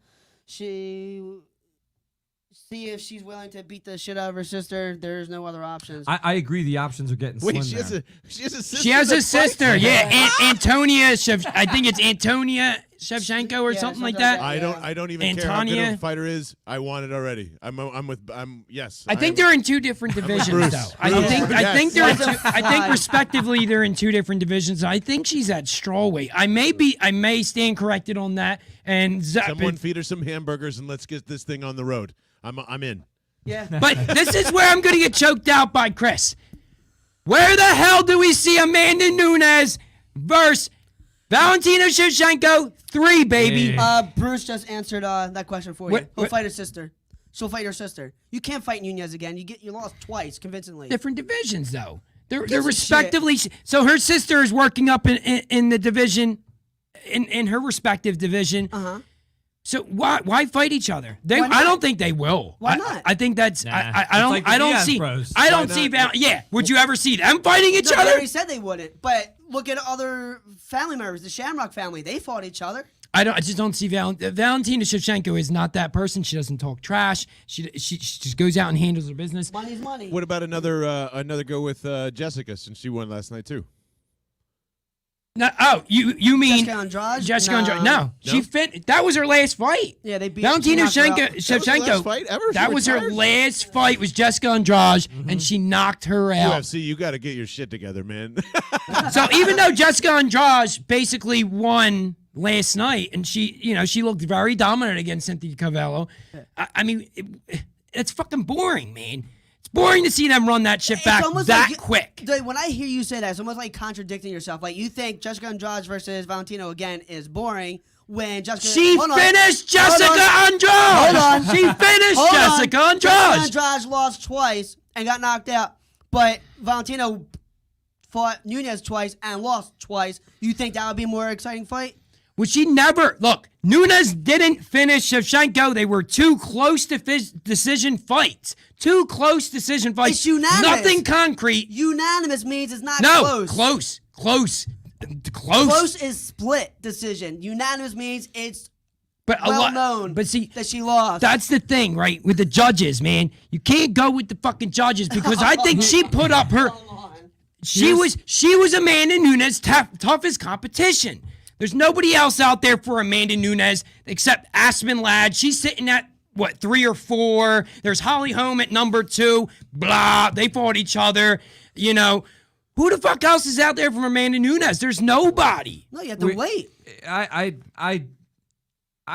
See if she's willing to beat the shit out of her sister. There's no other options. I agree. The options are getting slim Wait, she there. has a sister. She has a that sister. fights? Yeah, Antonia. I think it's Antonia Shevchenko or Yeah, something like something that. like that. I don't even care how good of Antonia. a fighter is. I want it already. Yes. I think they're in two different divisions, Bruce. though. Bruce. I think they're. In Yes. I think respectively they're in two different divisions. I think she's at strawweight. I may stand corrected on that. And Someone feed her some hamburgers and let's get this thing on the road. I'm in. Yeah. but this is where I'm going to get choked out by Chris. Where the hell do we see Amanda Nunes versus Valentina Shevchenko 3, baby? Yeah. Bruce just answered that question for you. What- He'll what- fight his sister. She'll fight her sister. You can't fight Nunez again. You lost twice convincingly. Different divisions, though. They're a respectively. So her sister is working up in the division, in her respective division. Uh-huh. So why fight each other? Why not? I don't think they will. Why not? I think that's Nah. I It's don't like the I don't Diaz see bros. I don't Why see not? yeah. Would you ever see them fighting each No, they other? already said they wouldn't. But look at other family members. The Shamrock family. They fought each other. I just don't see Valentina Shevchenko is not that person. She doesn't talk trash. She just goes out and handles her business. Money's money. What about another go with Jessica since she won last night too? No, you mean Jessica Andrade? Jessica No. Andrade? No, she that was her last fight. Yeah, they beat Valentina knocked her out. Shevchenko. That was the last fight ever? She That was her retired? last fight. Was Jessica Andrade, and she knocked her out. UFC, you got to get your shit together, man. So even though Jessica Andrade basically won last night, and she looked very dominant against Cynthia Cavallo, I mean, it's fucking boring, man. It's boring to see them run that shit back that quick. When I hear you say that, it's almost like contradicting yourself. Like you think Jessica Andrade versus Valentino again is boring when Jessica. She Hold on. finished Hold Jessica on. Andrade. Hold on. She finished Hold on. Jessica Andrade. Jessica Andrade lost twice and got knocked out, but Valentino fought Nunez twice and lost twice. You think that would be a more exciting fight? Well, she never look. Nunes didn't finish Shevchenko. They were two close decision fights. Two close decision fights. It's unanimous. Nothing concrete. Unanimous means it's not No, close. close. Close is split decision. Unanimous means it's But a well lot. known But see, that she lost. that's the thing, right? With the judges, man, you can't go with the fucking judges because I think she put up her. She was Amanda Nunes' toughest competition. There's nobody else out there for Amanda Nunes except Aspen Ladd. She's sitting at, 3 or 4. There's Holly Holm at number 2. Blah. They fought each other. Who the fuck else is out there from Amanda Nunes? There's nobody. No, you have to wait. I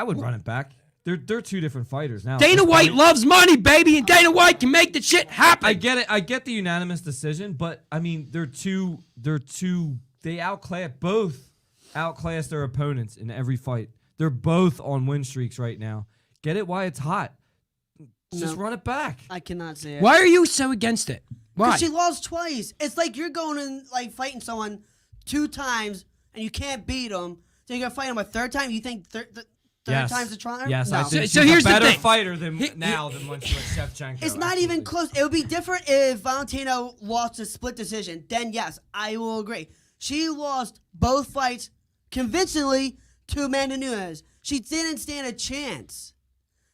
would run it back. They're two different fighters now. Dana White loves money, baby, and Dana White can make the shit happen. I get it. I get the unanimous decision, but I mean, they outclass their opponents in every fight. They're both on win streaks right now. Get it while it's hot. Just run it back. I cannot say it. Why are you so against it? Why? Because she lost twice. It's like you're going and fighting someone 2 times and you can't beat them. So you're gonna fight them a third time. You think third time's the charm? Yes, No. I think So she's here's a the better thing. fighter than when she was Shevchenko. It's not even close. It would be different if Valentino lost a split decision. Then yes, I will agree. She lost both fights convincingly to Amanda Nunes. She didn't stand a chance.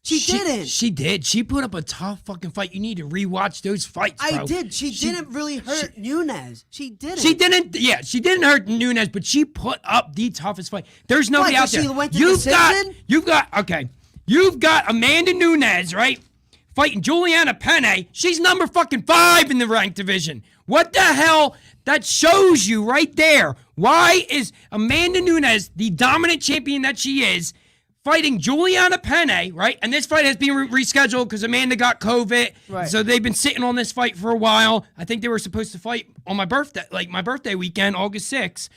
She didn't. She did. She put up a tough fucking fight. You need to rewatch those fights, bro. I did. She didn't really hurt Nunes. She didn't. She didn't. Yeah, she didn't hurt Nunes, but she put up the toughest fight. There's nobody What, out 'cause there. she went to decision? You've got Amanda Nunes, right? Fighting Juliana Penne. She's number fucking 5 in the ranked division. What the hell? That shows you right there. Why is Amanda Nunes, the dominant champion that she is, fighting Juliana Penne, right? And this fight has been rescheduled because Amanda got COVID. Right. So they've been sitting on this fight for a while. I think they were supposed to fight on my birthday, my birthday weekend, August 6th.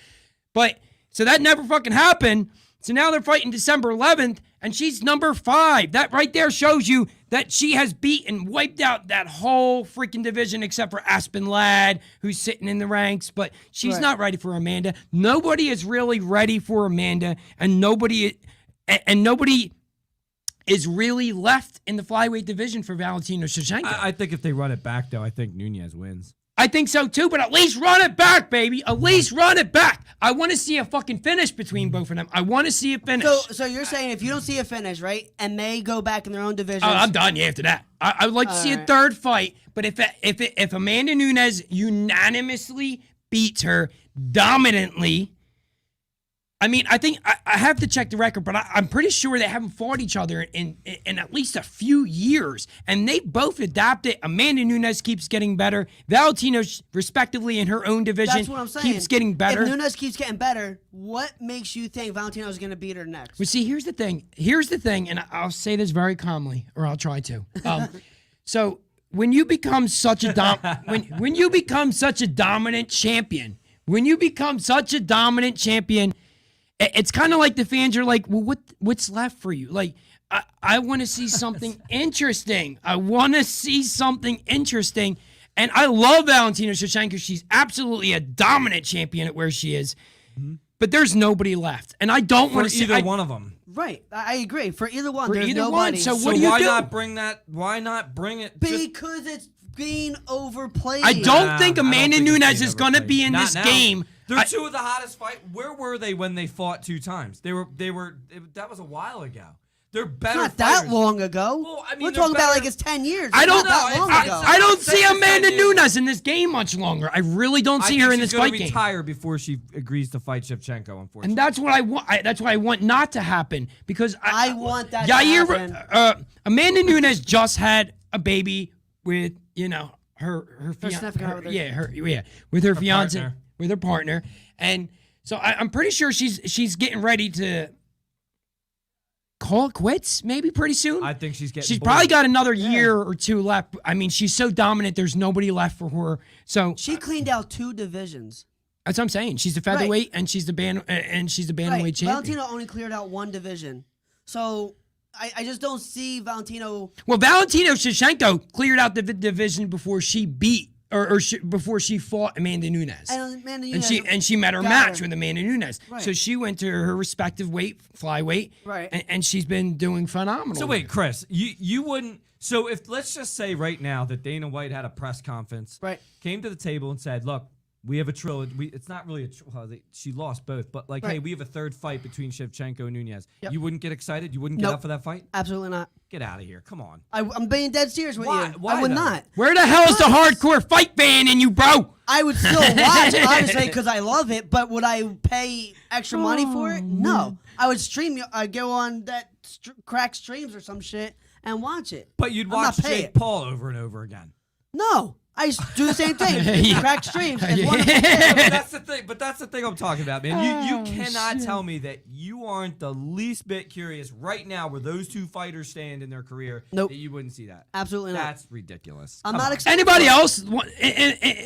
But so that never fucking happened. So now they're fighting December 11th, and she's number 5. That right there shows you that she has beaten, wiped out that whole freaking division except for Aspen Ladd, who's sitting in the ranks, but she's Right. not ready for Amanda. Nobody is really ready for Amanda, and nobody is really left in the flyweight division for Valentina Shevchenko. I think if they run it back, though, I think Nunez wins. I think so too, but at least run it back, baby. At least run it back. I want to see a fucking finish between both of them. I want to see a finish. So you're saying if you don't see a finish, right, and they go back in their own division, Oh, I'm done. Yeah, after that, I would like to see a third fight. But if Amanda Nunes unanimously beats her dominantly, I mean, I think I have to check the record, but I'm pretty sure they haven't fought each other in at least a few years, and they both adapted. Amanda Nunes keeps getting better. Valentina, respectively, in her own division, that's what I'm saying. keeps getting better. If Nunes keeps getting better, what makes you think Valentino's going to beat her next? Well, see, here's the thing, and I'll say this very calmly, or I'll try to. So when you become such a when you become such a dominant champion, it's kind of like the fans are like, well, what's left for you? Like, I want to see something interesting. And I love Valentina Shevchenko. She's absolutely a dominant champion at where she is. But there's nobody left, and I don't want to see either one of them. Right, I agree. For either one, For there's either nobody. one, so So what do you why do? not bring that? Why not bring it? Because it's being overplayed. I don't Nah, think I don't Amanda think it's Nunes being is going to overplayed. be in Not this now. game. They're two of the hottest fight. Where were they when they fought 2 times? That was a while ago. They're It's better. not that fighters. long ago. Well, I mean, We're they're talking about better- like it's 10 years. I don't It's not that know. long It's- ago. I don't see It's Amanda 10 years. Nunes in this game much longer. I really don't see I her think in she's this gonna fight game. retire before she agrees to fight Shevchenko. Unfortunately, And that's what I want. That's what I want not to happen because I want that to happen. Amanda Nunes just had a baby with her significant other. with her fiance, partner. with her partner, and so I'm pretty sure she's getting ready to call it quits maybe pretty soon. I think she's getting. She's bored. probably got another year or two left. I mean, she's so dominant. There's nobody left for her. So She cleaned out 2 divisions. that's what I'm saying. She's the featherweight and she's the bantamweight Right. champion. Valentino only cleared out 1 division. So I just don't see Valentino. Well, Valentina Shevchenko cleared out the division before she beat before she fought Amanda Nunes. And Amanda And Nunes she met her got match her. with Amanda Nunes. Right. So she went to her respective weight, flyweight, Right. and she's been doing phenomenal. So wait, Chris, you wouldn't. So if let's just say right now that Dana White had a press conference, Right. came to the table and said, "Look, we have a trilogy. It's not really she lost both, but like, hey, Right. we have a third fight between Shevchenko and Nunez. Yep. You wouldn't get excited? You wouldn't get Nope. up for that fight? Absolutely not. Get out of here! Come on. I'm being dead serious with Why- you. why I would though? not. Where the hell is the hardcore fight fan in you, bro? I would still watch, obviously, because I love it. But would I pay extra money for it? No. I would stream. I'd go on that crack streams or some shit and watch it. But you'd I'm watch not paying Jake it. Paul over and over again. No, I do the same thing. Yeah. Crack streams. It's wonderful. But that's the thing I'm talking about, man. You cannot tell me that you aren't the least bit curious right now where those 2 fighters stand in their career. Nope. That you wouldn't see that. Absolutely not. That's ridiculous. I'm Come not on. excited. Anybody else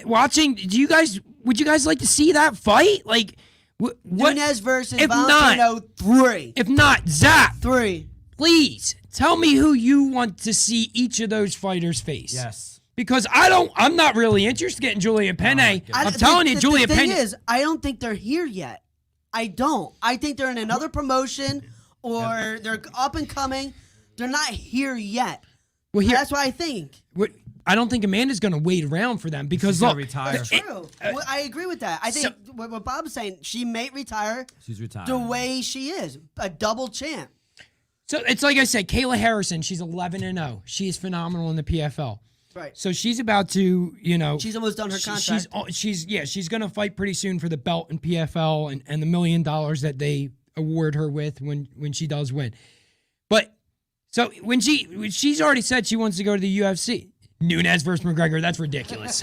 watching? Would you guys like to see that fight? Like, what? Nunez versus if Valentino 3. If not, Zap, 3. please tell me who you want to see each of those fighters face. Yes. Because I'm not really interested in Julia Penne. my I'm telling you, Julia The thing Penne. is, I don't think they're here yet. I don't. I think they're in another promotion or they're up and coming. They're not here yet. Well, here, That's what I think. I don't think Amanda's going to wait around for them because She's gonna look, retire. It's true. Well, I agree with that. I think what Bob's saying, she may retire She's retired. the way she is, a double champ. so it's like I said, Kayla Harrison. She's 11-0. She is phenomenal in the PFL. Right. So she's about to, She's almost done her contract. She's going to fight pretty soon for the belt in PFL and the $1 million that they award her with when she does win. But so when she's already said she wants to go to the UFC. Nunes versus McGregor, that's ridiculous.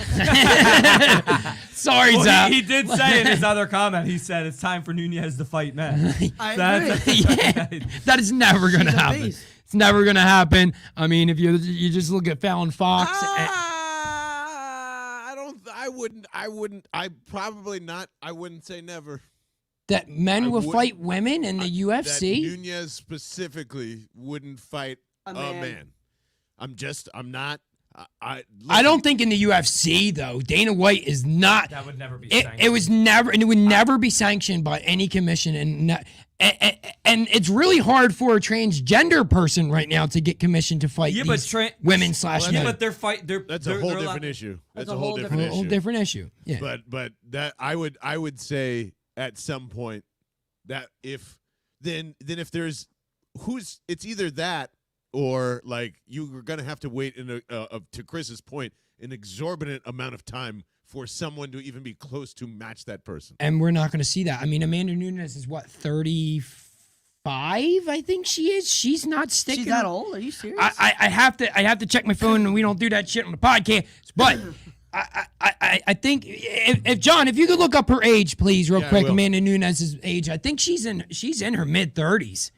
Sorry, Well, Zap. he did say in his other comment, he said it's time for Nunez to fight men. I That's- agree. Yeah, that is never going to She's a happen. beast. It's never going to happen. I mean, if you just look at Fallon Fox. I probably not. I wouldn't say never. That men I will wouldn't- fight women in the UFC. That Nunez specifically wouldn't fight a man. I'm not. I don't think in the UFC though, Dana White is not. That would never be. It was never, and it would never be sanctioned by any commission, and it's really hard for a transgender person right now to get commission to fight these women / men. but they're fight. That's a whole different issue. That's a whole different issue. Whole different issue. Yeah. But that I would say at some point that if there's it's either that. Or like you were gonna have to wait to Chris's point, an exorbitant amount of time for someone to even be close to match that person. And we're not gonna see that. I mean, Amanda Nunes is what, 35? I think she is. She's not sticking. She's that old? Are you serious? I have to check my phone, and we don't do that shit on the podcast. But I think if John, if you could look up her age, please, real quick, Amanda Nunes' age. I think she's in her mid-30s.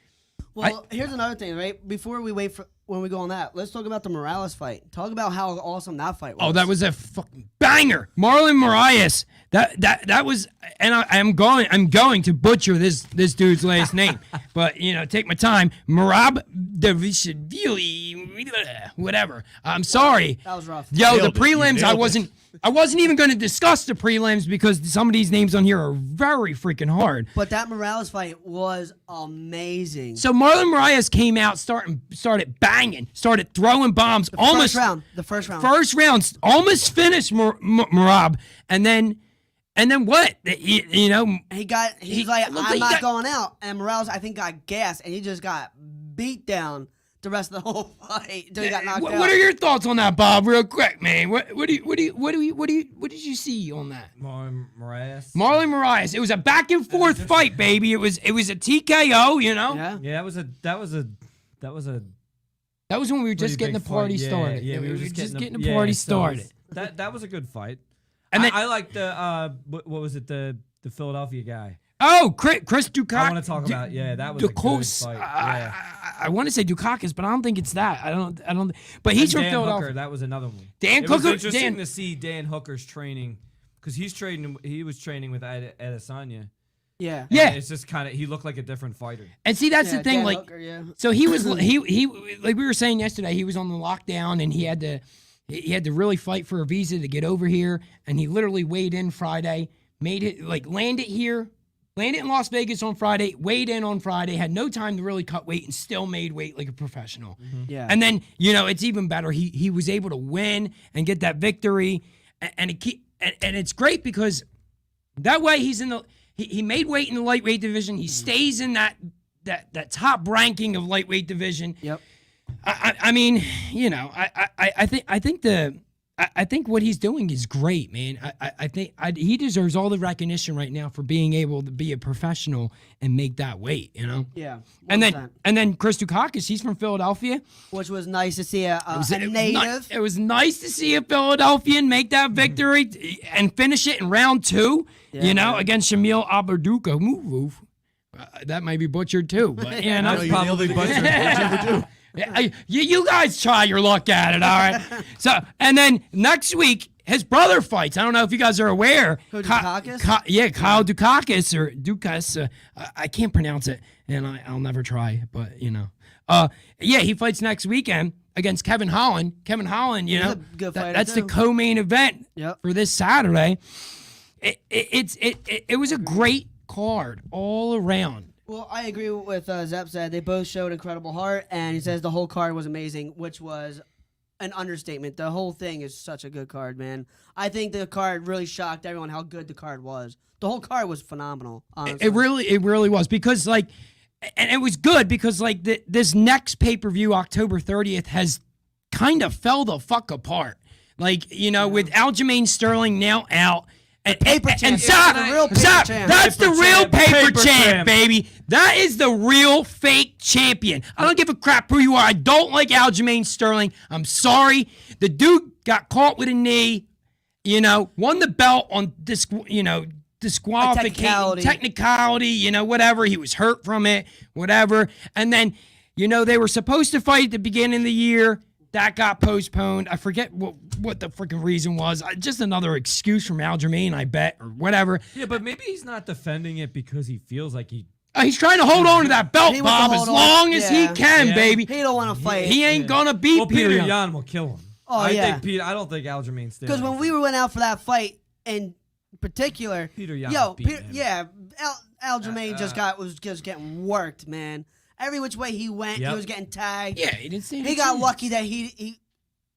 Well, here's another thing, right? Before we wait for when we go on that, let's talk about the Morales fight. Talk about how awesome that fight was. Oh, that was a fucking banger, Marlon Moraes. That was, and I'm going to butcher this dude's last name, but take my time. Marab Davishvili, whatever. I'm sorry. That was rough. Yo, the prelims, I wasn't even going to discuss the prelims because some of these names on here are very freaking hard. But that Morales fight was amazing. So Marlon Moraes came out, started banging, started throwing bombs. The first round. First round, almost finished Marab, and then what? He's like, I'm not going out. And Morales, I think, got gassed, and he just got beat down the rest of the whole fight until he got knocked out. What are your thoughts on that, Bob? Real quick, man. What did you see on that? Marlon Moraes. Marlon Moraes. It was a back and forth fight, baby. It was a TKO. Yeah. Yeah. That was when we were just getting the party started. Yeah, we were just getting the party started. That was a good fight. And then I like the what was it, the Philadelphia guy. Oh, Chris Dukakis. I want to talk about that was a good fight. Yeah. I want to say Dukakis, but I don't think it's that. I don't. But he's from Dan Philadelphia. Hooker, that was another one. Dan It Hooker. was interesting to see Dan Hooker's training because he was training with Adesanya. Yeah. Yeah. And it's just kind of he looked like a different fighter. And see, that's the thing. Dan Like, Hooker, yeah. so he was he like we were saying yesterday. He was on the lockdown, and he had to really fight for a visa to get over here. And he literally weighed in Friday, landed in Las Vegas on Friday, weighed in on Friday, had no time to really cut weight, and still made weight like a professional. Mm-hmm. Yeah. And then, it's even better. He was able to win and get that victory. And it's great because that way he made weight in the lightweight division. He stays in that top ranking of lightweight division. Yep. I think what he's doing is great, man. I think he deserves all the recognition right now for being able to be a professional and make that weight, Yeah. 100%. And then Chris Dukakis, he's from Philadelphia. Which was nice to see a native. It was nice to see a Philadelphian make that victory and finish it in round 2, against Shamil Aberduka. That might be butchered too, but You probably butchered. What'd you ever do? You guys try your luck at it, all right? So, and then next week, his brother fights. I don't know if you guys are aware. Who, Dukakis? Kyle Dukakis or Dukas. I can't pronounce it, and I'll never try, but he fights next weekend against Kevin Holland. Kevin Holland, He's a good fighter that's too. the co-main event for this Saturday. It was a great card all around. Well, I agree with Zepp said. They both showed incredible heart, and he says the whole card was amazing, which was an understatement. The whole thing is such a good card, man. I think the card really shocked everyone how good the card was. The whole card was phenomenal, honestly. It really was because and it was good because this next pay-per-view, October 30th, has kind of fell the fuck apart. With Aljamain Sterling now out. Paper champ. That's the real paper champ, baby. That is the real fake champion. I don't give a crap who you are. I don't like Aljamain Sterling. I'm sorry. The dude got caught with a knee, won the belt on disqualification, technicality, whatever. He was hurt from it, whatever. And then, they were supposed to fight at the beginning of the year. That got postponed. I forget what the freaking reason was. Just another excuse from Aljamain, I bet, or whatever. Yeah, but maybe he's not defending it because he feels like he He's trying to hold on to that belt, He wants to Bob, as hold on. long as he Yeah. can, Yeah. baby. He don't want to fight. He ain't gonna beat Well, Peter Peter Yan. Yan will kill him. Oh, I yeah. think Peter. I don't think Aljamain Sterling. Because when we went out for that fight in particular, Peter Yan yo, beat him. yeah, Aljamain was just getting worked, man. Every which way he went, Yep. he was getting tagged. Yeah, he didn't stand a He got chance. lucky that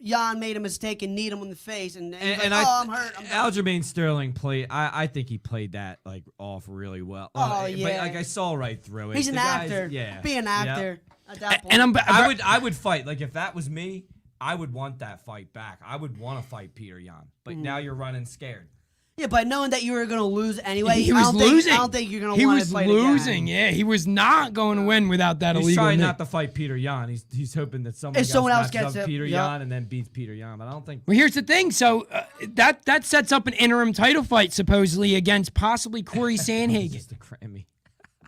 Jan made a mistake and kneed him in the face, and he's and like, oh, I'm hurt. I'm done. Aljamain Sterling played. I think he played that like off really well. Oh, But yeah. like I saw right through it. He's an The guy's- actor. Yeah. Be an Yep. actor at that point. And I would fight. Like if that was me, I would want that fight back. I would want to fight Peter Yan. But Mm-hmm. now you're running scared. yeah, but knowing that you were gonna lose anyway, He was losing. I don't think you're gonna He want was to fight losing. again. Yeah, he was not going to win without that He's illegal trying knee. not to fight Peter Yan. He's hoping that someone, If someone else matches gets up it, Peter yep. Yan and then beats Peter Yan. But I don't think. Well, here's the thing. So that sets up an interim title fight supposedly against possibly Corey Sandhagen. Just a Grammy.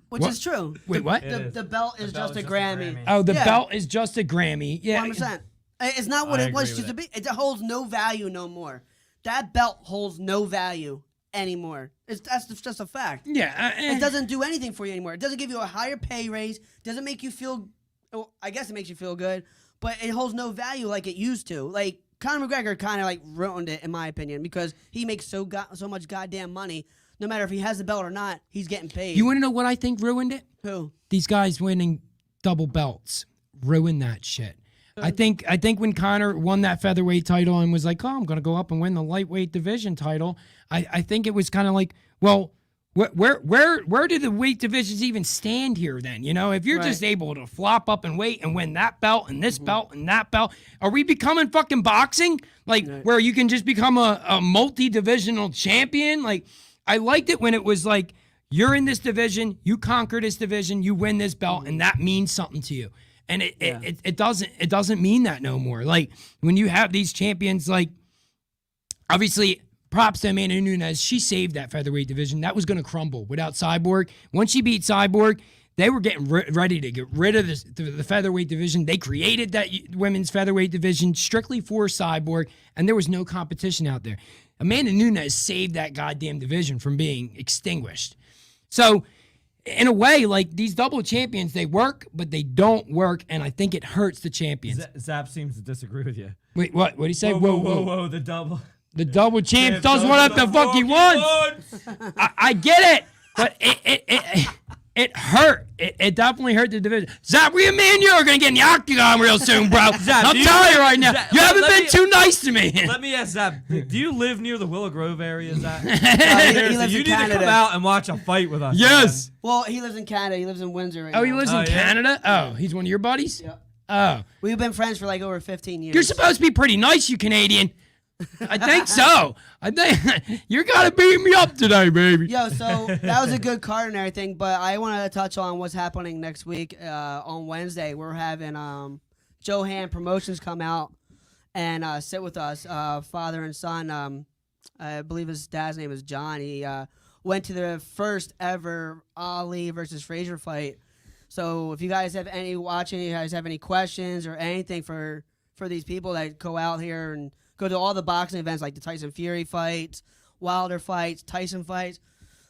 Which What? is true. Wait, what? It is. The belt is just a Grammy. Oh, the Yeah. belt is just a Grammy. Yeah. 100%. It's not what I it was agree used to with be. It holds no value no more. That belt holds no value anymore. That's just a fact. Yeah. It doesn't do anything for you anymore. It doesn't give you a higher pay raise. Doesn't make you feel. Well, I guess it makes you feel good, but it holds no value like it used to. Like Conor McGregor kind of like ruined it in my opinion because he makes so much goddamn money. No matter if he has the belt or not, he's getting paid. You want to know what I think ruined it? Who? These guys winning double belts ruined that shit. I think when Conor won that featherweight title and was like, "Oh, I'm going to go up and win the lightweight division title," I think it was kind of like, well, where do the weight divisions even stand here then? You know, if you're just able to flop up and weight and win that belt and this belt and that belt, are we becoming fucking boxing? Like where you can just become a multi-divisional champion? Like I liked it when it was like, you're in this division, you conquer this division, you win this belt, and that means something to you. And it doesn't mean that no more. Like when you have these champions, like obviously props to Amanda Nunes, she saved that featherweight division. That was going to crumble without Cyborg. Once she beat Cyborg, they were getting ready to get rid of the featherweight division. They created that women's featherweight division strictly for Cyborg, and there was no competition out there. Amanda Nunes saved that goddamn division from being extinguished. So in a way, like these double champions, they work, but they don't work, and I think it hurts the champions. Zap seems to disagree with you. Wait, what? What did he say? Whoa! The double. The double champ does whatever the fuck he wants. I get it, but it hurt. It definitely hurt the division. Zap, me and you are gonna get in the octagon real soon, bro. Zap, I'm do you telling you live- right now. Zap, You haven't let been me- too nice to me. Let me ask Zap. Do you live near the Willow Grove area? Zap? he Seriously, lives you in need to come Canada. out and watch a fight with us. Yes. Well, he lives in Canada. He lives in Windsor right Oh, he now. lives Oh, in yeah? Canada. Oh, he's one of your buddies. Yeah. Oh, We've been friends for like over 15 years. you're supposed to be pretty nice, you Canadian. I think so. I think you're gonna beat me up today, baby. Yo, so that was a good card and everything, but I wanted to touch on what's happening next week. On Wednesday, we're having Johan Promotions come out and sit with us, father and son. I believe his dad's name is John. He went to the first ever Ali versus Frazier fight. So if you guys have any watching, you guys have any questions or anything for these people that go out here and go to all the boxing events like the Tyson Fury fights, Wilder fights, Tyson fights.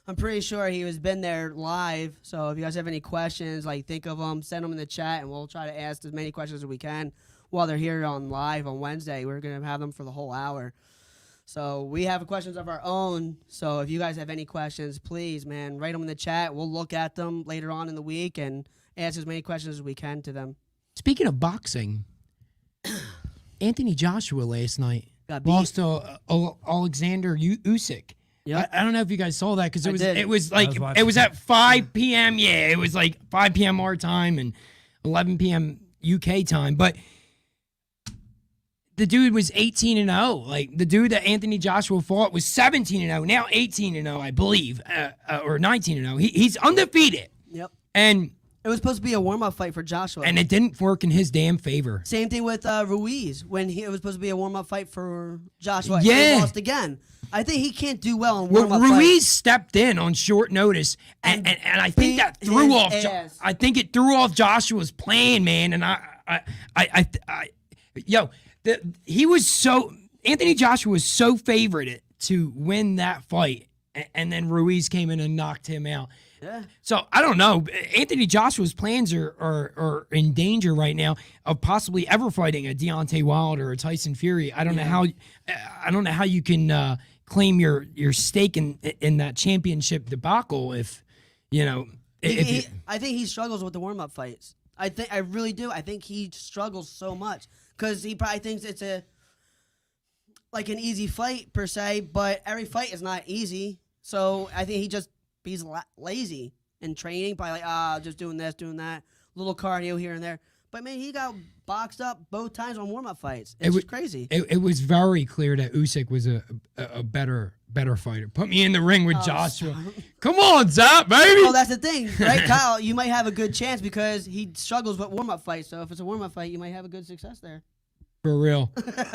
I'm pretty sure he has been there live. So if you guys have any questions, like think of them, send them in the chat, and we'll try to ask as many questions as we can while they're here on live on Wednesday. We're going to have them for the whole hour. So we have questions of our own. So if you guys have any questions, please, man, write them in the chat. We'll look at them later on in the week and ask as many questions as we can to them. Speaking of boxing, Anthony Joshua last night Got beat. lost to Alexander Usyk. Yep. I don't know if you guys saw that because I did. it was I like was watching it was at 5 p.m. Yeah, it was like 5 p.m. our time and 11 p.m. UK time. But the dude was 18-0. Like the dude that Anthony Joshua fought was 17-0. Now 18-0, I believe, or 19-0. He's undefeated, Yep. and It was supposed to be a warm-up fight for Joshua. it didn't work in his damn favor. Same thing with Ruiz when it was supposed to be a warm-up fight for Joshua. Yeah. He lost again. I think he can't do well in Well, warm-up Ruiz fights. stepped in on short notice, and I think beat that threw his off. ass. I think it threw off Joshua's plan, man. And he was so Anthony Joshua was so favored to win that fight, and then Ruiz came in and knocked him out. Yeah. So I don't know. Anthony Joshua's plans are in danger right now of possibly ever fighting a Deontay Wilder or a Tyson Fury. I don't know how you can claim your stake in that championship debacle if you know. I think he struggles with the warm-up fights. I really do. I think he struggles so much because he probably thinks it's like an easy fight per se, but every fight is not easy. So I think he's lazy in training, probably like just doing this, doing that, little cardio here and there. But man, he got boxed up both times on warm-up fights. It's just crazy. It was very clear that Usyk was a better fighter. Put me in the ring with Joshua. Come on, Zap, baby. Well, that's the thing, right, Kyle? You might have a good chance because he struggles with warm-up fights. So if it's a warm-up fight, you might have a good success there. For real.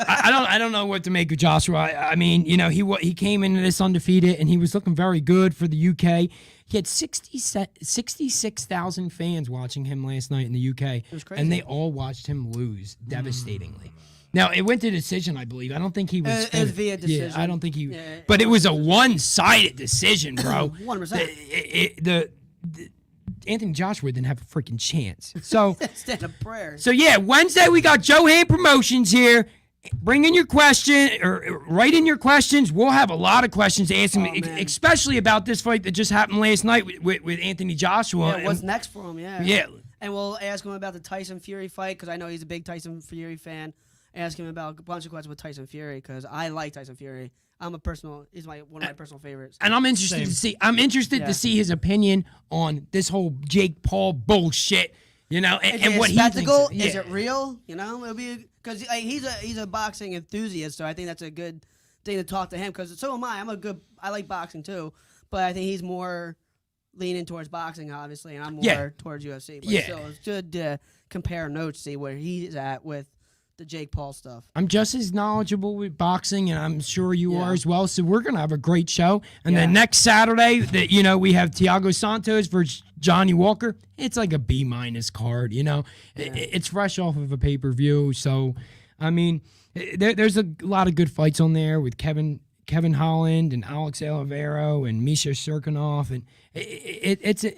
I don't know what to make of Joshua. I mean, you know, he came into this undefeated and he was looking very good for the UK. He had 66,000 fans watching him last night in the UK. It was crazy. And they all watched him lose devastatingly. Now, it went to decision, I believe. I don't think he was... It was via decision. Yeah, I don't think he... Yeah, but it was a one-sided decision, bro. 100%. Anthony Joshua didn't have a freaking chance. So... Stand up prayer. So yeah, Wednesday we got Johan Promotions here. Bring in your question or write in your questions. We'll have a lot of questions to answer, especially about this fight that just happened last night with Anthony Joshua. Yeah, what's next for him? Yeah. Yeah. And we'll ask him about the Tyson Fury fight because I know he's a big Tyson Fury fan. Ask him about a bunch of questions with Tyson Fury because I like Tyson Fury. He's one of my personal favorites. And I'm interested to see his opinion on this whole Jake Paul bullshit. You know, and what he thinks. Is it real? You know, it'll be because he's a boxing enthusiast, so I think that's a good thing to talk to him. Because so am I. I like boxing too, but I think he's more leaning towards boxing, obviously, and I'm more towards UFC. But still, it's good to compare notes, see where he's at with the Jake Paul stuff. I'm just as knowledgeable with boxing, and I'm sure you are as well. So we're gonna have a great show. And then next Saturday, we have Thiago Santos versus Johnny Walker. It's like a B- card. You know, it's fresh off of a pay-per-view. So, I mean, there's a lot of good fights on there with Kevin Holland and Alex Oliveira and Misha Serkinov, and it's a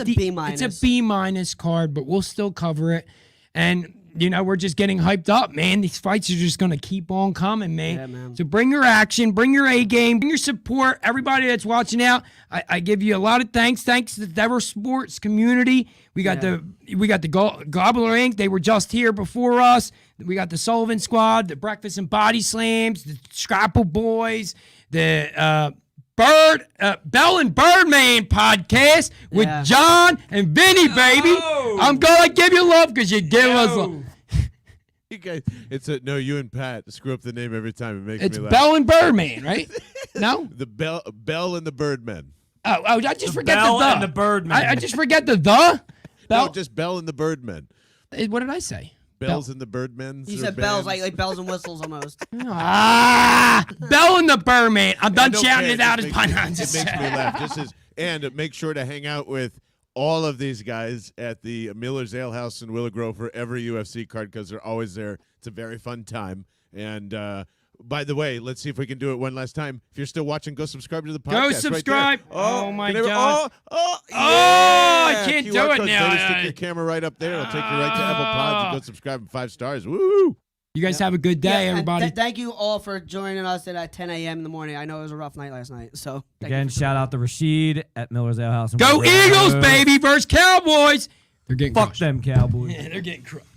B-. It's a B- card, but we'll still cover it. And you know, we're just getting hyped up, man. These fights are just going to keep on coming, man. Yeah, man. So bring your action, bring your A game, bring your support. Everybody that's watching out, I give you a lot of thanks. Thanks to the Dever Sports community. We got the Gobbler Inc. They were just here before us. We got the Sullivan Squad, the Breakfast and Body Slams, the Scrapple Boys, the Bell and Birdman podcast with John and Vinny, baby. I'm gonna give you love because you give us love. You guys, you and Pat screw up the name every time. It makes It's me laugh. Bell and Birdman, right? No? The Bell and the Birdmen. Oh, I just forget Bell the and the Birdman. I just forget the. No, Bell. just Bell and the Birdmen. What did I say? Bells and the Birdmen. You said bells, like bells and whistles almost. Bell and the Birdman. I'm done shouting it out as pun. It makes me laugh. And make sure to hang out with all of these guys at the Miller's Ale House in Willow Grove for every UFC card because they're always there. It's a very fun time. And by the way, let's see if we can do it one last time. If you're still watching, go subscribe to the podcast. Go subscribe. Right Oh my God. God. Yeah. I can't do QR it code's now. ready. Stick your camera right up there. It'll take you right to Apple Pods and go subscribe and 5 stars. Woo! You guys have a good day, everybody. Thank you all for joining us at 10 a.m. in the morning. I know it was a rough night last night. So Again, shout out to Rashid at Miller's Ale House. Go Eagles, baby, versus Cowboys. They're getting Fuck crushed. them Cowboys. Yeah, they're getting crushed.